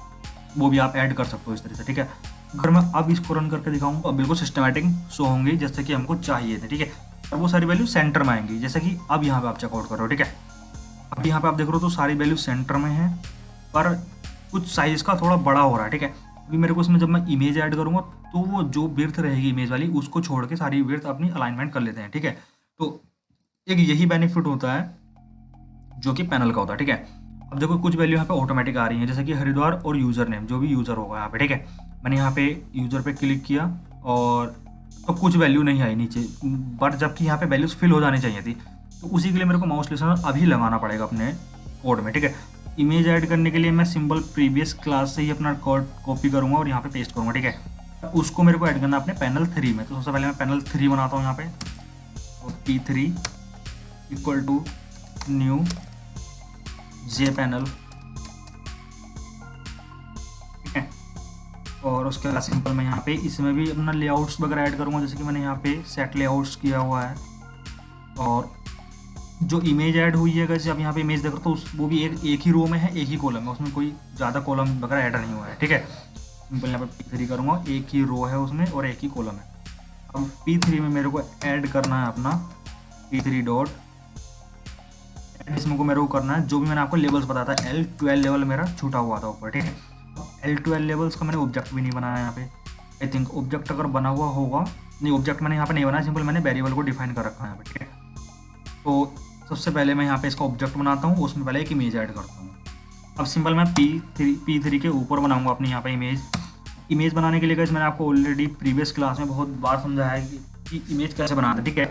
वो भी आप ऐड कर सकते हो इस तरह से, ठीक है। अगर मैं अब इसको रन करके दिखाऊँ तो बिल्कुल सिस्टमेटिक शो होंगी जैसे कि हमको चाहिए थे, ठीक है। और वो सारी वैल्यू सेंटर में आएंगी, जैसे कि अब यहाँ पे आप चेकआउट कर रहे हो, ठीक है। अब यहाँ पे आप देख रहे हो तो सारी वैल्यू सेंटर में है, पर कुछ साइज का थोड़ा बड़ा हो रहा है, ठीक है। अभी मेरे को इसमें जब मैं इमेज ऐड करूँगा तो वो जो विड्थ रहेगी इमेज वाली, उसको छोड़ के सारी विड्थ अपनी अलाइनमेंट कर लेते हैं, ठीक है। तो एक यही बेनिफिट होता है जो कि पैनल का होता है, ठीक है। अब देखो कुछ वैल्यू यहाँ पे ऑटोमेटिक आ रही है, जैसे कि हरिद्वार और यूजर नेम, जो भी यूजर होगा यहाँ पे, ठीक है। मैंने यहाँ पे यूजर पे क्लिक किया और तो कुछ वैल्यू नहीं आई नीचे, बट जबकि यहाँ पे वैल्यूज फिल हो जानी चाहिए थी, तो उसी के लिए मेरे को माउस लेसनर अभी लगाना पड़ेगा अपने कोड में, ठीक है। इमेज ऐड करने के लिए मैं सिंपल प्रीवियस क्लास से ही अपना कोड कॉपी करूँगा और यहाँ पे पेस्ट करूँगा, ठीक है। उसको मेरे को ऐड करना अपने पैनल 3 में। तो सबसे पहले मैं पैनल 3 बनाता हूँ यहाँ पे, और P3 equal to new J panel, ठीक है। और उसके बाद सिंपल मैं यहाँ पे इसमें भी अपना लेआउट्स वगैरह ऐड करूँगा, जैसे कि मैंने यहाँ पे सेट लेआउट्स किया हुआ है, और जो इमेज ऐड हुई है, जैसे आप यहाँ पे इमेज देख रहे हो, तो वो भी एक ही रो में है, एक ही कॉलम है, उसमें कोई ज़्यादा कॉलम वगैरह ऐड नहीं हुआ है। ठीक है, सिंपल यहाँ पे P3 करूँगा, एक ही रो है उसमें और एक ही कॉलम है। अब P3 में मेरे को ऐड करना है अपना P3 डॉट, इसमें को मेरे को करना है जो भी मैंने आपको लेवल्स बताया था, L12 लेवल मेरा छूटा हुआ था ऊपर। ठीक है, L12 लेवल्स का मैंने ऑब्जेक्ट भी नहीं बनाया यहाँ पे। आई थिंक ऑब्जेक्ट अगर बना हुआ होगा, नहीं ऑब्जेक्ट मैंने यहाँ पे नहीं बनाया, सिंपल मैंने वेरिएबल को डिफाइन कर रखा है यहाँ पे। ठीक है, तो सबसे पहले मैं यहाँ पे इसका ऑब्जेक्ट बनाता हूँ, उसमें पहले एक इमेज ऐड करता हूँ। अब सिंपल मैं P3 के ऊपर बनाऊंगा अपनी यहाँ पे इमेज बनाने के लिए गाइस मैंने आपको ऑलरेडी प्रीवियस क्लास में बहुत बार समझाया है कि इमेज कैसे बनाते हैं। ठीक है,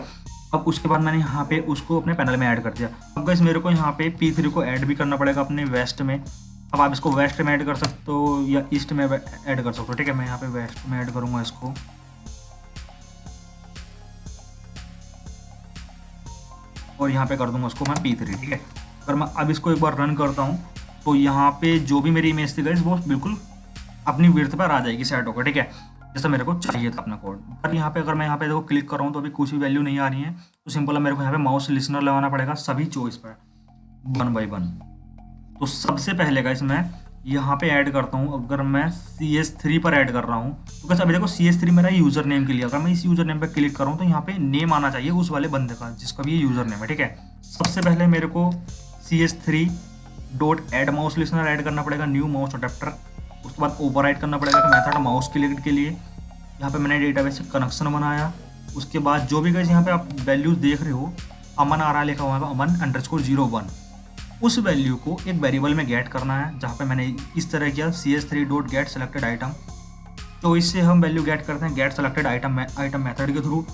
अब उसके बाद मैंने यहाँ पे उसको अपने पैनल में ऐड कर दिया। अब गाइस मेरे को यहाँ पे P3 को ऐड भी करना पड़ेगा अपने वेस्ट में। अब आप इसको वेस्ट में ऐड कर सकते हो या ईस्ट में ऐड कर सकते हो। ठीक है, मैं यहाँ पे वेस्ट में ऐड करूँगा इसको, और यहाँ पे कर दूंगा उसको मैं P3। ठीक है, अगर मैं अब इसको एक बार रन करता हूँ तो यहाँ पे जो भी मेरी इमेज थी गाइस वो बिल्कुल अपनी विड्थ पर आ जाएगी, सेट होकर। ठीक है, जैसा मेरे को चाहिए था अपना कोड। पर यहाँ पे अगर मैं यहाँ पे देखो क्लिक कर रहा हूँ तो अभी कुछ भी वैल्यू नहीं आ रही है, तो सिंपल है मेरे को यहाँ पे माउस लिसनर लगाना पड़ेगा सभी चॉइस पर 1 by 1। तो सबसे पहले गाइस मैं यहाँ पे ऐड करता हूँ, अगर मैं CS3 पर ऐड कर रहा हूँ तो कैसे अभी देखो CS3 मेरा यूजर नेम के लिए, अगर मैं इस यूजर नेम पर क्लिक कर रहा हूँ तो यहाँ पे नेम आना चाहिए उस वाले बंदे का जिसका भी ये यूजर नेम है। ठीक है, सबसे पहले मेरे को CS3 dot add mouse listener add करना पड़ेगा, न्यू माउस अडेप्टर। उसके बाद ओवरराइड करना पड़ेगा मेथड माउस क्लिक के लिए। यहाँ पे मैंने डेटाबेस से कनेक्शन बनाया। उसके बाद जो भी गाइस यहाँ पे आप वैल्यूज देख रहे हो, अमन आ रहा लिखा हुआ है, अमन_01, उस वैल्यू को एक वेरिएबल में गेट करना है, जहाँ पे मैंने इस तरह किया CS3 dot get selected item. तो इससे हम वैल्यू गेट करते हैं गेट सेलेक्टेड आइटम मेथड के थ्रू।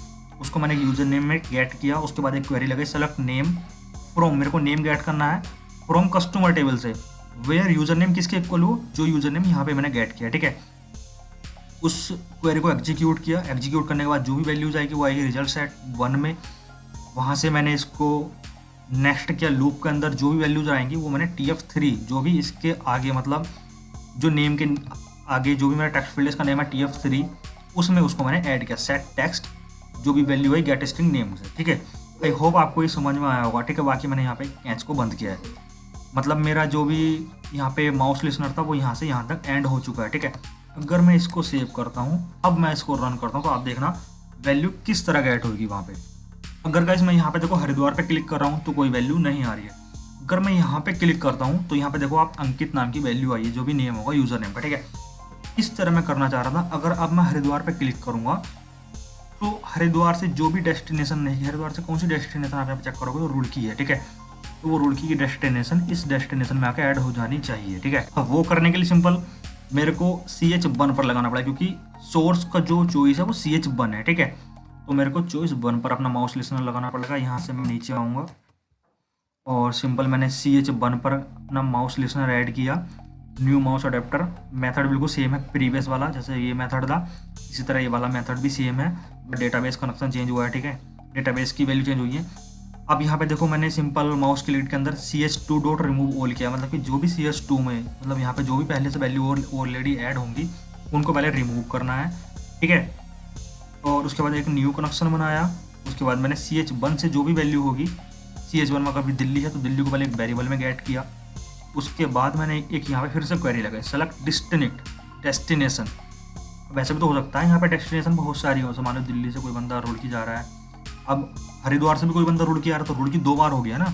उसको मैंने यूजर नेम में गेट किया। उसके बाद एक क्वेरी लगाई सेलेक्ट नेम फ्रॉम, मेरे को नेम गेट करना है फ्रॉम कस्टमर टेबल से, वेयर यूजर नेम किसके इक्वल हो, जो यूजर नेम यहाँ पे मैंने गेट किया। ठीक है, उस क्वेरी को एग्जीक्यूट किया। एग्जीक्यूट करने के बाद जो भी वैल्यूज आएगी वो आएगी रिजल्ट सेट 1 में। वहाँ से मैंने इसको नेक्स्ट किया, लूप के अंदर जो भी वैल्यूज आएंगी वो मैंने TF3 जो भी इसके आगे, मतलब जो नेम के आगे जो भी मेरा टेक्स्ट फील्ड इसका नेम है TF3, उसमें उसको मैंने ऐड किया सेट टेक्स्ट जो भी वैल्यू है गेट स्ट्रिंग नेम से। ठीक है, आई होप आपको ये समझ में आया होगा। ठीक है, बाकी मैंने यहाँ पे कैच को बंद किया है, मतलब मेरा जो भी यहाँ पे माउस लिसनर था वो यहाँ से यहाँ तक एंड हो चुका है। ठीक है, अगर मैं इसको सेव करता हूँ, अब मैं इसको रन करता हूँ, तो आप देखना वैल्यू किस तरह गेट होगी वहाँ पे। अगर गाइस मैं यहाँ पे देखो हरिद्वार पे क्लिक कर रहा हूँ तो कोई वैल्यू नहीं आ रही है। अगर मैं यहाँ पे क्लिक करता हूँ तो यहाँ पे देखो आप अंकित नाम की वैल्यू आई है, जो भी नेम होगा यूजर नेम का। ठीक है, इस तरह मैं करना चाह रहा था। अगर अब मैं हरिद्वार पे क्लिक करूँगा तो हरिद्वार से जो भी डेस्टिनेशन नहीं, हरिद्वार से कौन सी डेस्टिनेशन आप यहाँ पे चेक करोगे तो रुड़की है। ठीक है, तो वो रुड़की की डेस्टिनेशन इस डेस्टिनेशन में आके ऐड हो जानी चाहिए। ठीक है, अब वो करने के लिए सिंपल मेरे को CH1 पर लगाना पड़ेगा, क्योंकि सोर्स का जो चॉइस है वो CH1 है। ठीक है, तो मेरे को चॉइस 1 पर अपना माउस लिसनर लगाना पड़ेगा। यहाँ से मैं नीचे आऊँगा और सिंपल मैंने CH1 पर अपना माउस लिसनर ऐड किया। न्यू माउस अडेप्टर मेथड बिल्कुल सेम है प्रीवियस वाला, जैसे ये मेथड था इसी तरह ये वाला मेथड भी सेम है, बट डेटाबेस कनेक्शन चेंज हुआ है। ठीक है, डेटाबेस की वैल्यू चेंज हुई है। अब यहाँ पे देखो मैंने सिंपल माउस क्लिक के अंदर CS2 डॉट रिमूव ऑल किया, मतलब कि जो भी CS2 में, मतलब यहाँ पे जो भी पहले से वैल्यू ऑलरेडी ऐड होंगी उनको पहले रिमूव करना है। ठीक है, और उसके बाद एक न्यू कनेक्शन बनाया। उसके बाद मैंने CH1 से जो भी वैल्यू होगी, CH1 में कभी दिल्ली है तो दिल्ली को पहले एक वेरिएबल में गेट किया। उसके बाद मैंने एक यहाँ पे फिर से क्वेरी लगाई सेलेक्ट डेस्टिनेशन। वैसे भी तो हो सकता है यहाँ पे डेस्टिनेशन बहुत सारी हो, मान लो दिल्ली से कोई बंदा रुड़की जा रहा है, अब हरिद्वार से भी कोई बंदा रुड़की आ रहा है तो रुड़की 2 बार हो गया ना,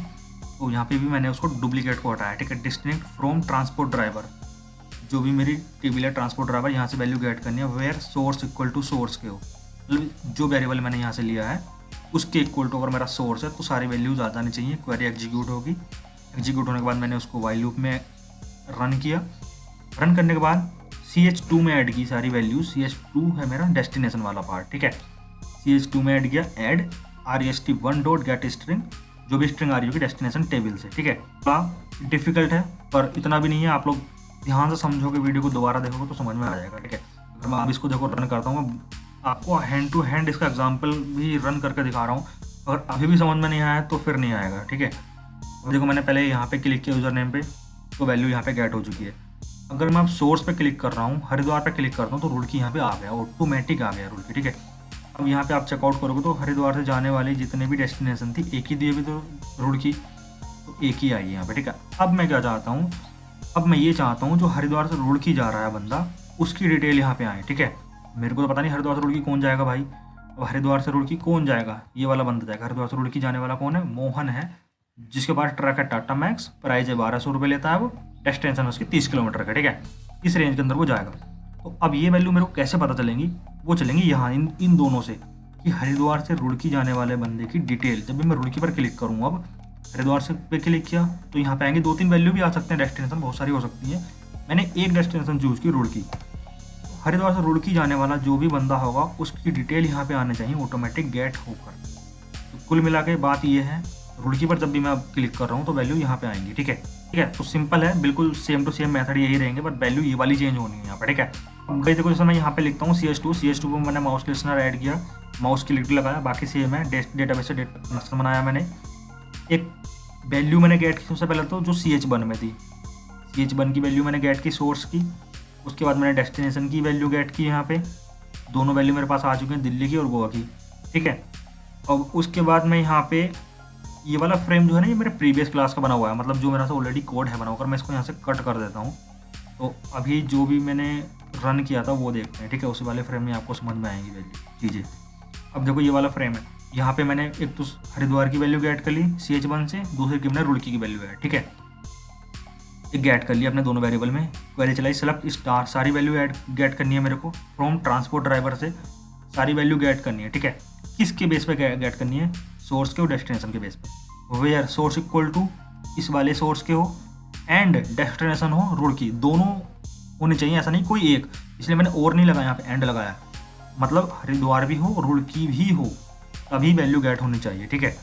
तो यहाँ पे भी मैंने उसको डुप्लीकेट को हटाया। ठीक है, डिस्टिंक्ट फ्रॉम ट्रांसपोर्ट ड्राइवर, जो भी मेरी टेबल है ट्रांसपोर्ट ड्राइवर, यहाँ से वैल्यू गेट करनी है where source equal to source के हो, मतलब जो वेरिएबल मैंने यहाँ से लिया है उसके इक्वल टू अगर मेरा सोर्स है तो सारी वैल्यूज आ जानी चाहिए। क्वेरी एग्जीक्यूट होगी, एग्जीक्यूट होने के बाद मैंने उसको वाइल लूप में रन किया। रन करने के बाद CH2 में ऐड की सारी वैल्यूज, CH2 है मेरा डेस्टिनेशन वाला पार्ट। ठीक है, CH2 में ऐड किया add REST1 dot gate string, जो भी स्ट्रिंग आ रही होगी डेस्टिनेशन टेबल से। ठीक है, थोड़ा डिफिकल्ट है पर इतना भी नहीं है, आप लोग ध्यान से समझोगे, वीडियो को दोबारा देखोगे तो समझ में आ जाएगा। ठीक है, अगर मैं अब इसको देखो रन करता हूँ, आपको हैंड टू हैंड इसका एग्जाम्पल भी रन करके दिखा रहा हूँ, अगर अभी भी समझ में नहीं आया तो फिर नहीं आएगा। ठीक है, देखो मैंने पहले यहाँ पे क्लिक किया यूजर नेम पे, तो वैल्यू यहाँ पे गेट हो चुकी है। अगर मैं अब सोर्स पे क्लिक कर रहा हूँ, हरिद्वार पे क्लिक करता हूँ तो रुड़की यहाँ पे आ गया, ऑटोमेटिक आ गया रुड़की। ठीक है, अब यहाँ पे आप चेकआउट करोगे तो हरिद्वार से जाने वाली जितने भी डेस्टिनेशन थी एक ही दी अभी तो रुड़की, तो एक ही आई है यहाँ पे, ठीक है। अब मैं क्या चाहता हूँ, अब मैं ये चाहता हूँ जो हरिद्वार से रुड़की जा रहा है बंदा उसकी डिटेल यहाँ पे आए, ठीक है। मेरे को तो पता नहीं हरिद्वार से रुड़की कौन जाएगा भाई। अब हरिद्वार से रुड़की कौन जाएगा, ये वाला बंदा जाएगा। हरिद्वार से रुड़की जाने वाला कौन है, मोहन है, जिसके पास ट्रक है टाटा मैक्स, प्राइस है 1200 रुपये लेता है वो, डेस्टिनेशन उसकी 30 किलोमीटर का, ठीक है। इस रेंज के अंदर वो जाएगा। तो अब ये वैल्यू मेरे को कैसे पता चलेंगी, वो चलेंगी यहाँ इन दोनों से कि हरिद्वार से रुड़की जाने वाले बंदे की डिटेल। जब भी मैं रुड़की पर क्लिक करूँ, अब हरिद्वार से पे क्लिक किया तो यहाँ पे आएंगे 2-3 वैल्यू भी आ सकते हैं, डेस्टिनेशन बहुत सारी हो सकती है। मैंने एक डेस्टिनेशन चूज़ की रुड़की। हरिद्वार से रुड़की जाने वाला जो भी बंदा होगा उसकी डिटेल यहाँ पे आने चाहिए ऑटोमेटिक गेट होकर। तो कुल मिला के बात ये है, रुड़की पर जब भी मैं अब क्लिक कर रहा हूँ तो वैल्यू यहाँ पे आएंगी, ठीक है। ठीक है, तो सिंपल है, बिल्कुल सेम टू सेम मेथड यही रहेंगे, बट वैल्यू ये वाली चेंज होनी है यहाँ पर, ठीक है। अब भाई देखो, जैसे मैं यहाँ पे लिखता हूँ CS2 पर मैंने माउस लिस्नर ऐड किया, माउस क्लिक लगाया, बाकी सेम है। डेटाबेस से डेटा बनाया मैंने, एक वैल्यू मैंने गेट की सबसे पहले तो जो CH1 में थी, CH1 की वैल्यू मैंने गेट की सोर्स की। उसके बाद मैंने डेस्टिनेशन की वैल्यू गेट की, यहाँ पे दोनों वैल्यू मेरे पास आ चुके हैं, दिल्ली की और गोवा की, ठीक है। और उसके बाद मैं यहाँ पे ये वाला फ्रेम जो है ना, ये मेरे प्रीवियस क्लास का बना हुआ है, मतलब जो मेरा ऑलरेडी कोड है बना हुआ, मैं इसको यहाँ से कट कर देता हूँ। तो अभी जो भी मैंने रन किया था वो देखते हैं, ठीक है। उसी वाले फ्रेम में आपको समझ में आएंगी वैल्यू चीज़ें। अब देखो ये वाला फ्रेम है, यहाँ पे मैंने एक तो हरिद्वार की वैल्यू ऐड कर ली CH1 से, दूसरी की मैंने रुड़की की वैल्यू ऐड, ठीक है। एक ऐड कर लिया अपने दोनों वेरिएबल में, क्वेरी चलाई सेलेक्ट स्टार, सारी वैल्यू ऐड गेट करनी है मेरे को फ्रॉम ट्रांसपोर्ट ड्राइवर से, सारी वैल्यू गेट करनी है, ठीक है। किसके बेस पे गेट करनी है, सोर्स के और डेस्टिनेशन के बेस पे। वेयर सोर्स इक्वल टू इस वाले सोर्स के हो एंड डेस्टिनेशन हो रुड़की, दोनों होने चाहिए, ऐसा नहीं कोई एक, इसलिए मैंने और नहीं लगाया, यहाँ पे एंड लगाया, मतलब हरिद्वार भी हो रुड़की भी हो तभी वैल्यू गेट होनी चाहिए, ठीक है।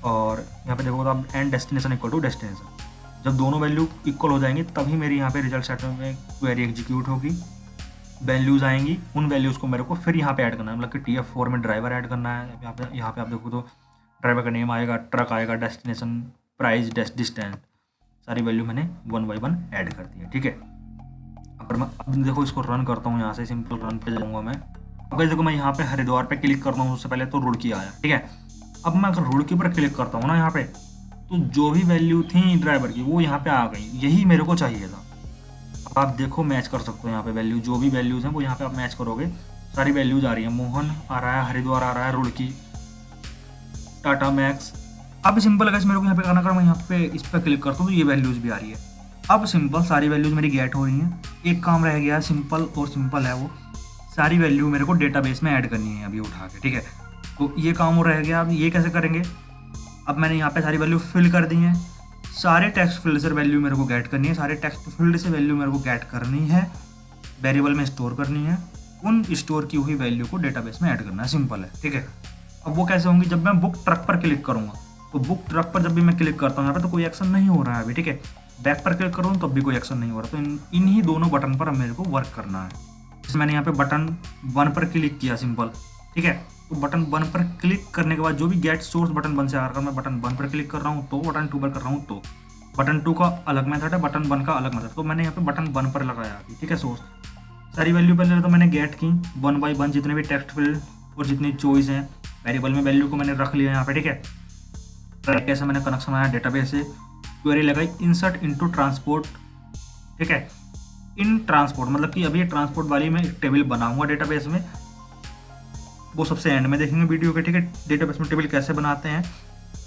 और यहाँ पे देखो तो and destination equal to destination, जब दोनों वैल्यू इक्वल हो जाएंगी तभी मेरी यहाँ पे रिजल्ट सेट में क्वेरी एग्जीक्यूट होगी, वैल्यूज़ आएंगी, उन वैल्यूज़ को मेरे को फिर यहाँ पे ऐड करना है, मतलब कि TF4 में ड्राइवर ऐड करना है। यहाँ पे आप देखो तो ड्राइवर का नेम आएगा, ट्रक आएगा, डेस्टिनेशन, प्राइस, डिस्टेंस, सारी वैल्यू मैंने 1 by 1 ऐड कर दी है, ठीक है। अब देखो इसको रन करता हूँ, यहाँ से सिंपल रन पे जाऊँगा मैं। अब देखो मैं यहाँ पे हरिद्वार पे क्लिक करता हूँ, उससे पहले तो रुड़की आया, ठीक है। अब मैं अगर रुड़की पर क्लिक करता हूँ ना यहाँ पे, तो जो भी वैल्यू थी ड्राइवर की वो यहाँ पे आ गई, यही मेरे को चाहिए था। अब आप देखो मैच कर सकते हो यहाँ पे वैल्यू, जो भी वैल्यूज़ हैं वो यहाँ पे आप मैच करोगे, सारी वैल्यूज आ रही है, मोहन आ रहा है, हरिद्वार आ रहा है, रुड़की, टाटा मैक्स। अब सिंपल अगर मेरे को यहाँ पे करना कर, मैं यहाँ पे इस पर क्लिक करता हूँ तो ये वैल्यूज भी आ रही है। अब सिंपल सारी वैल्यूज मेरी गेट हो रही हैं, एक काम रह गया है सिंपल, और सिंपल है वो, सारी वैल्यू मेरे को डेटाबेस में ऐड करनी है अभी उठा के, ठीक है। तो ये काम हो रह गया, अब ये कैसे करेंगे, अब मैंने यहाँ पे सारी वैल्यू फिल कर दी है, सारे टेक्स्ट फील्ड से वैल्यू मेरे को गेट करनी है, सारे टेक्स्ट फील्ड से वैल्यू मेरे को गेट करनी है, वेरिएबल में स्टोर करनी है, उन स्टोर की हुई वैल्यू को डेटाबेस में ऐड करना है, सिंपल है, ठीक है। अब वो कैसे होंगी, जब मैं बुक ट्रक पर क्लिक करूँगा, तो बुक ट्रक पर जब भी मैं क्लिक करता हूँ यहाँ पे तो कोई एक्शन नहीं हो रहा है अभी, ठीक है। बैक पर क्लिक करूँ तब भी कोई एक्शन नहीं हो रहा, तो इन्हीं दोनों बटन पर मेरे को वर्क करना है। जैसे मैंने यहाँ पे बटन 1 पर क्लिक किया सिंपल, ठीक है। तो बटन 1 पर क्लिक करने के बाद जो भी गेट सोर्स बटन 1 से आ रहा है, मैं बटन 1 पर क्लिक कर रहा हूँ तो, बटन 2 पर कर रहा हूँ तो, बटन 2 का अलग मेथड है, बटन 1 का अलग मेथड, तो मैंने यहाँ पे बटन 1 पर लगाया अभी, ठीक है। सोर्स सारी वैल्यू पहले तो मैंने गेट की 1 by 1, जितने भी टेक्स्ट फील्ड और जितनी चॉइस हैं वेरिएबल में वैल्यू को मैंने रख लिया यहाँ पे, ठीक है। कैसे मैंने कनेक्शन बनाया डेटाबेस से, क्वेरी लगाई इंसर्ट इनटू ट्रांसपोर्ट, ठीक है। इन ट्रांसपोर्ट मतलब कि अभी ये ट्रांसपोर्ट वाली मैं एक टेबल बनाऊंगा डेटाबेस में, वो सबसे एंड में देखेंगे वीडियो के, ठीक है। डेटाबेस में टेबल कैसे बनाते हैं,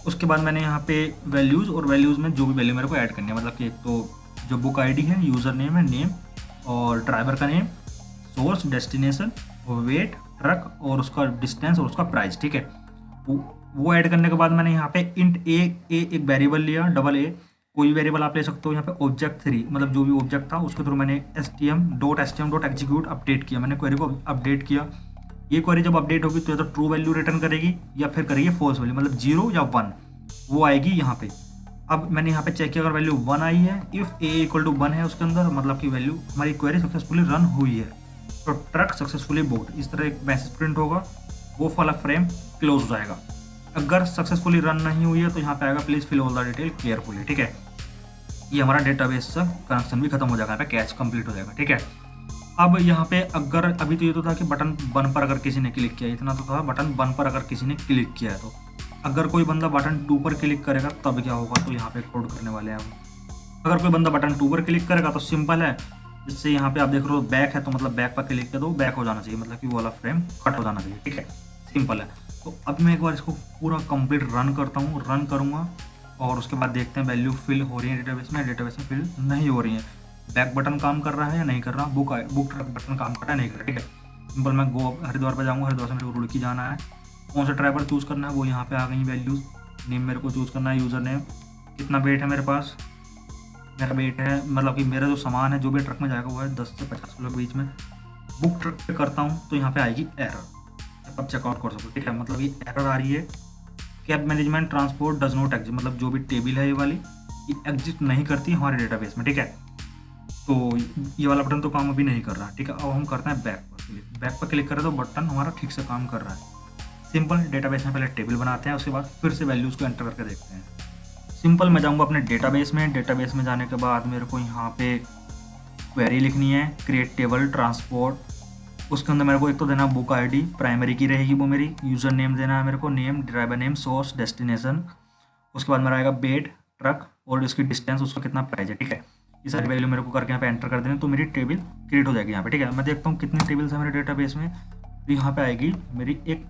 उसके बाद मैंने यहाँ पे वैल्यूज़, और वैल्यूज़ में जो भी वैल्यू मेरे को ऐड करनी है, मतलब कि एक तो जो बुक आईडी है, यूज़र नेम है, नेम और ड्राइवर का name, source, destination, weight, truck और उसका डिस्टेंस और उसका प्राइस, ठीक है। वो ऐड करने के बाद मैंने यहाँ पे इंट ए एक वेरिएबल लिया, डबल ए, कोई वेरिएबल आप ले सकते हो। यहाँ पे ऑब्जेक्ट 3 मतलब जो भी ऑब्जेक्ट था उसके थ्रू मैंने stm.execute अपडेट किया, मैंने क्वेरी को अपडेट किया। ये क्वेरी जब अपडेट होगी तो या तो ट्रू वैल्यू रिटर्न करेगी या फिर करेगी फॉल्स वैल्यू, मतलब 0 या 1 वो आएगी यहाँ पे। अब मैंने यहाँ पे चेक किया, अगर वैल्यू 1 आई है, इफ़ a इक्वल टू 1 है उसके अंदर, मतलब कि वैल्यू हमारी क्वेरी सक्सेसफुली रन हुई है, तो ट्रक सक्सेसफुली बुक्ड, इस तरह एक मैसेज प्रिंट होगा, वो वाला फ्रेम क्लोज हो जाएगा। अगर सक्सेसफुली रन नहीं हुई है तो यहाँ पे आएगा please fill all the detail carefully, ठीक है। ये हमारा डेटाबेस से कनेक्शन भी खत्म हो जाएगा, यहाँ पे कैच कंप्लीट हो जाएगा, ठीक है। अब यहाँ पे अगर अभी तो ये तो था कि बटन 1 पर अगर किसी ने क्लिक किया, इतना तो था बटन 1 पर अगर किसी ने क्लिक किया है तो अगर कोई बंदा बटन 2 पर क्लिक करेगा तब क्या होगा, तो यहाँ पे कोड करने वाले हैं हम। अगर कोई बंदा बटन 2 पर क्लिक करेगा तो सिंपल है, जिससे यहाँ पे आप देख रहे हो बैक है तो मतलब बैक पर क्लिक कर दो, बैक हो जाना चाहिए, मतलब कि वो वाला फ्रेम कट हो जाना चाहिए। ठीक है, सिंपल है। तो अब मैं एक बार इसको पूरा कंप्लीट रन करता हूँ, रन करूँगा और उसके बाद देखते हैं वैल्यू फिल हो रही है डेटाबेस में, डेटाबेस में फिल नहीं हो रही है, बैक बटन काम कर रहा है या नहीं कर रहा, बुक ट्रक बटन काम कर रहा है नहीं कर रहा। ठीक है, सिंपल मैं हरिद्वार पर जाऊँगा, हरिद्वार से मेरे को रुड़की जाना है, कौन सा ड्राइवर चूज़ करना है वो यहाँ पे आ गई वैल्यूज़। नेम मेरे को चूज़ करना है, यूज़र नेम, कितना वेट है मेरे पास, मेरा वेट है मतलब कि मेरा जो सामान है जो भी ट्रक में जाएगा वो है 10 से 50 किलो के बीच में। बुक ट्रक पे करता हूँ तो यहाँ पे आएगी एरर, अब चेकआउट कर सकते हो। ठीक है, मतलब ये एरर आ रही है, cab management transport does not exit, मतलब जो भी टेबल है ये वाली ये एग्जिट नहीं करती हमारे डेटाबेस में। ठीक है, तो ये वाला बटन तो काम अभी नहीं कर रहा। ठीक है, अब हम करते हैं बैक पर क्लिक, बैक पर क्लिक करें तो बटन हमारा ठीक से काम कर रहा है। सिंपल डेटाबेस में पहले टेबल बनाते हैं, उसके बाद फिर से वैल्यूज़ को एंटर करके देखते हैं। सिंपल मैं जाऊँगा अपने डेटाबेस में, डेटाबेस में जाने के बाद मेरे को यहाँ पे क्वेरी लिखनी है, क्रिएट टेबल ट्रांसपोर्ट, उसके अंदर मेरे को एक तो देना बुक आईडी, प्राइमरी की रहेगी वो मेरी, यूज़र नेम देना है मेरे को, name, driver name, source, destination, उसके बाद मेरा आएगा बेड ट्रक और इसकी डिस्टेंस, उसका कितना प्राइस है। ठीक है, ये सारी वैल्यू मेरे को करके यहाँ पे एंटर कर देनी तो मेरी टेबल क्रिएट हो जाएगी यहाँ पे। ठीक है, मैं देखता हूँ कितनी टेबल्स है मेरे डेटाबेस में, तो यहाँ पे आएगी मेरी एक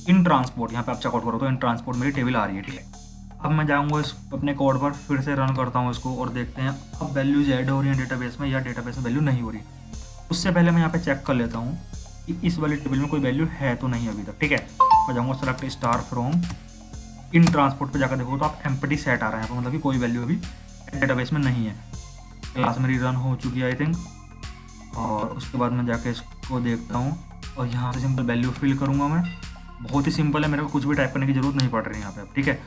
इन ट्रांसपोर्ट, यहाँ पे आप चेकआउट करो तो इन ट्रांसपोर्ट मेरी टेबल आ रही है। ठीक है, अब मैं जाऊँगा इस अपने कोड पर, फिर से रन करता हूँ इसको और देखते हैं अब वैल्यूज ऐड हो रही हैं डेटाबेस में या डेटाबेस में वैल्यू नहीं हो रही। उससे पहले मैं यहाँ पे चेक कर लेता हूँ कि इस वाली टेबल में कोई वैल्यू है तो नहीं अभी तक। ठीक है, मैं जाऊँगा select star from in transport पे जाकर देखो तो आप एम्प्टी सेट आ रहा है, मतलब कि कोई वैल्यू अभी डेटाबेस में नहीं है। क्लास मेरी रन हो चुकी है आई थिंक, और उसके बाद मैं जाके इसको देखता हूँ और यहाँ से सिंपल वैल्यू फिल करूँगा मैं, बहुत ही सिंपल है, मेरे को कुछ भी टाइप करने की जरूरत नहीं पड़ रही है यहाँ पे अब। ठीक है,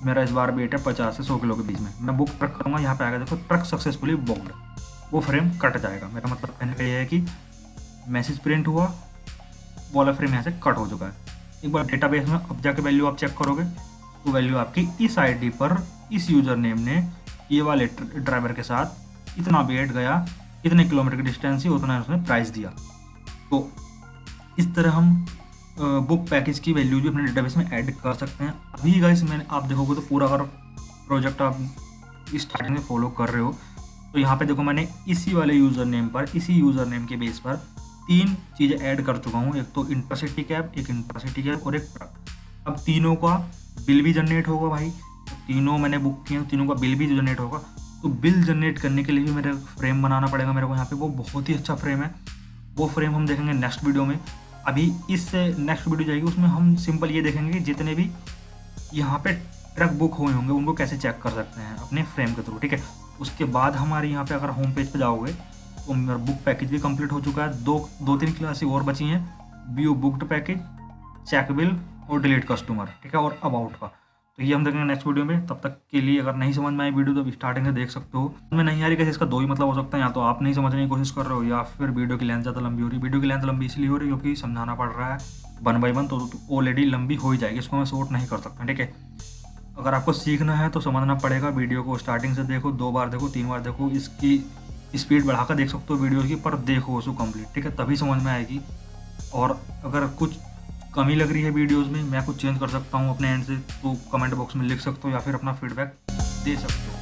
मेरा इस बार वेट है 50 से 100 किलो के बीच में, मैं बुक ट्रक करूँगा, यहाँ पे आएगा देखो ट्रक सक्सेसफुली बुक्ड, वो फ्रेम कट जाएगा। मेरा मतलब कहने का ये है कि मैसेज प्रिंट हुआ, वो वाला फ्रेम यहाँ से कट हो चुका है। एक बार डेटाबेस में अब जाके वैल्यू आप चेक करोगे तो वैल्यू आपकी इस आईडी पर इस यूज़र नेम ने ये वाले ड्राइवर के साथ इतना वेट गया, इतने किलोमीटर की डिस्टेंस ही उतना उसने प्राइस दिया। तो इस तरह हम बुक पैकेज की वैल्यू भी अपने डेटाबेस में ऐड कर सकते हैं। अभी गाइस मैंने आप देखोगे तो पूरा अगर प्रोजेक्ट आप स्टार्टिंग में फॉलो कर रहे हो तो यहाँ पे देखो मैंने इसी वाले यूज़र नेम पर, इसी यूज़र नेम के बेस पर 3 चीज़ें ऐड कर चुका हूँ, एक तो इंटरसिटी कैब, एक इंटरसिटी कैब और एक ट्रक। अब तीनों का बिल भी जनरेट होगा भाई, तो तीनों मैंने बुक किए, तीनों का बिल भी जनरेट होगा। तो बिल जनरेट करने के लिए भी मेरे फ्रेम बनाना पड़ेगा मेरे को यहाँ पे, वो बहुत ही अच्छा फ्रेम है, वो फ्रेम हम देखेंगे नेक्स्ट वीडियो में। अभी इससे नेक्स्ट वीडियो जाएगी उसमें हम सिंपल ये देखेंगे कि जितने भी यहाँ पे ट्रक बुक हुए होंगे उनको कैसे चेक कर सकते हैं अपने फ्रेम के थ्रू। ठीक है, उसके बाद हमारे यहाँ पे अगर होम पेज पे जाओगे तो मेरा बुक पैकेज भी कंप्लीट हो चुका है, दो तीन क्लासें और बची हैं, view booked package, check bill और डिलीट कस्टमर। ठीक है, और अबाउट का, तो ये हम देखेंगे नेक्स्ट वीडियो में। तब तक के लिए अगर नहीं समझ में आई वीडियो तो स्टार्टिंग से देख सकते हो, मैं नहीं आ रही कैसे, इसका दो ही मतलब हो सकता है, या तो आप नहीं समझने की कोशिश कर रहे हो या फिर वीडियो की लेंथ ज़्यादा लंबी हो रही है। वीडियो की लेंथ लंबी इसलिए हो रही है क्योंकि समझाना पड़ रहा है 1 बाय 1, तो ऑलरेडी लंबी हो ही जाएगी, इसको मैं शॉर्ट नहीं कर सकता। ठीक है, अगर आपको सीखना है तो समझना पड़ेगा, वीडियो को स्टार्टिंग से देखो, 2 बार देखो, 3 बार देखो, इसकी स्पीड बढ़ाकर देख सकते हो वीडियो की, पर देखो उसको कंप्लीट। ठीक है, तभी समझ में आएगी। और अगर कुछ कमी लग रही है वीडियोस में, मैं कुछ चेंज कर सकता हूँ अपने एंड से, तो कमेंट बॉक्स में लिख सकते हो या फिर अपना फीडबैक दे सकते हो।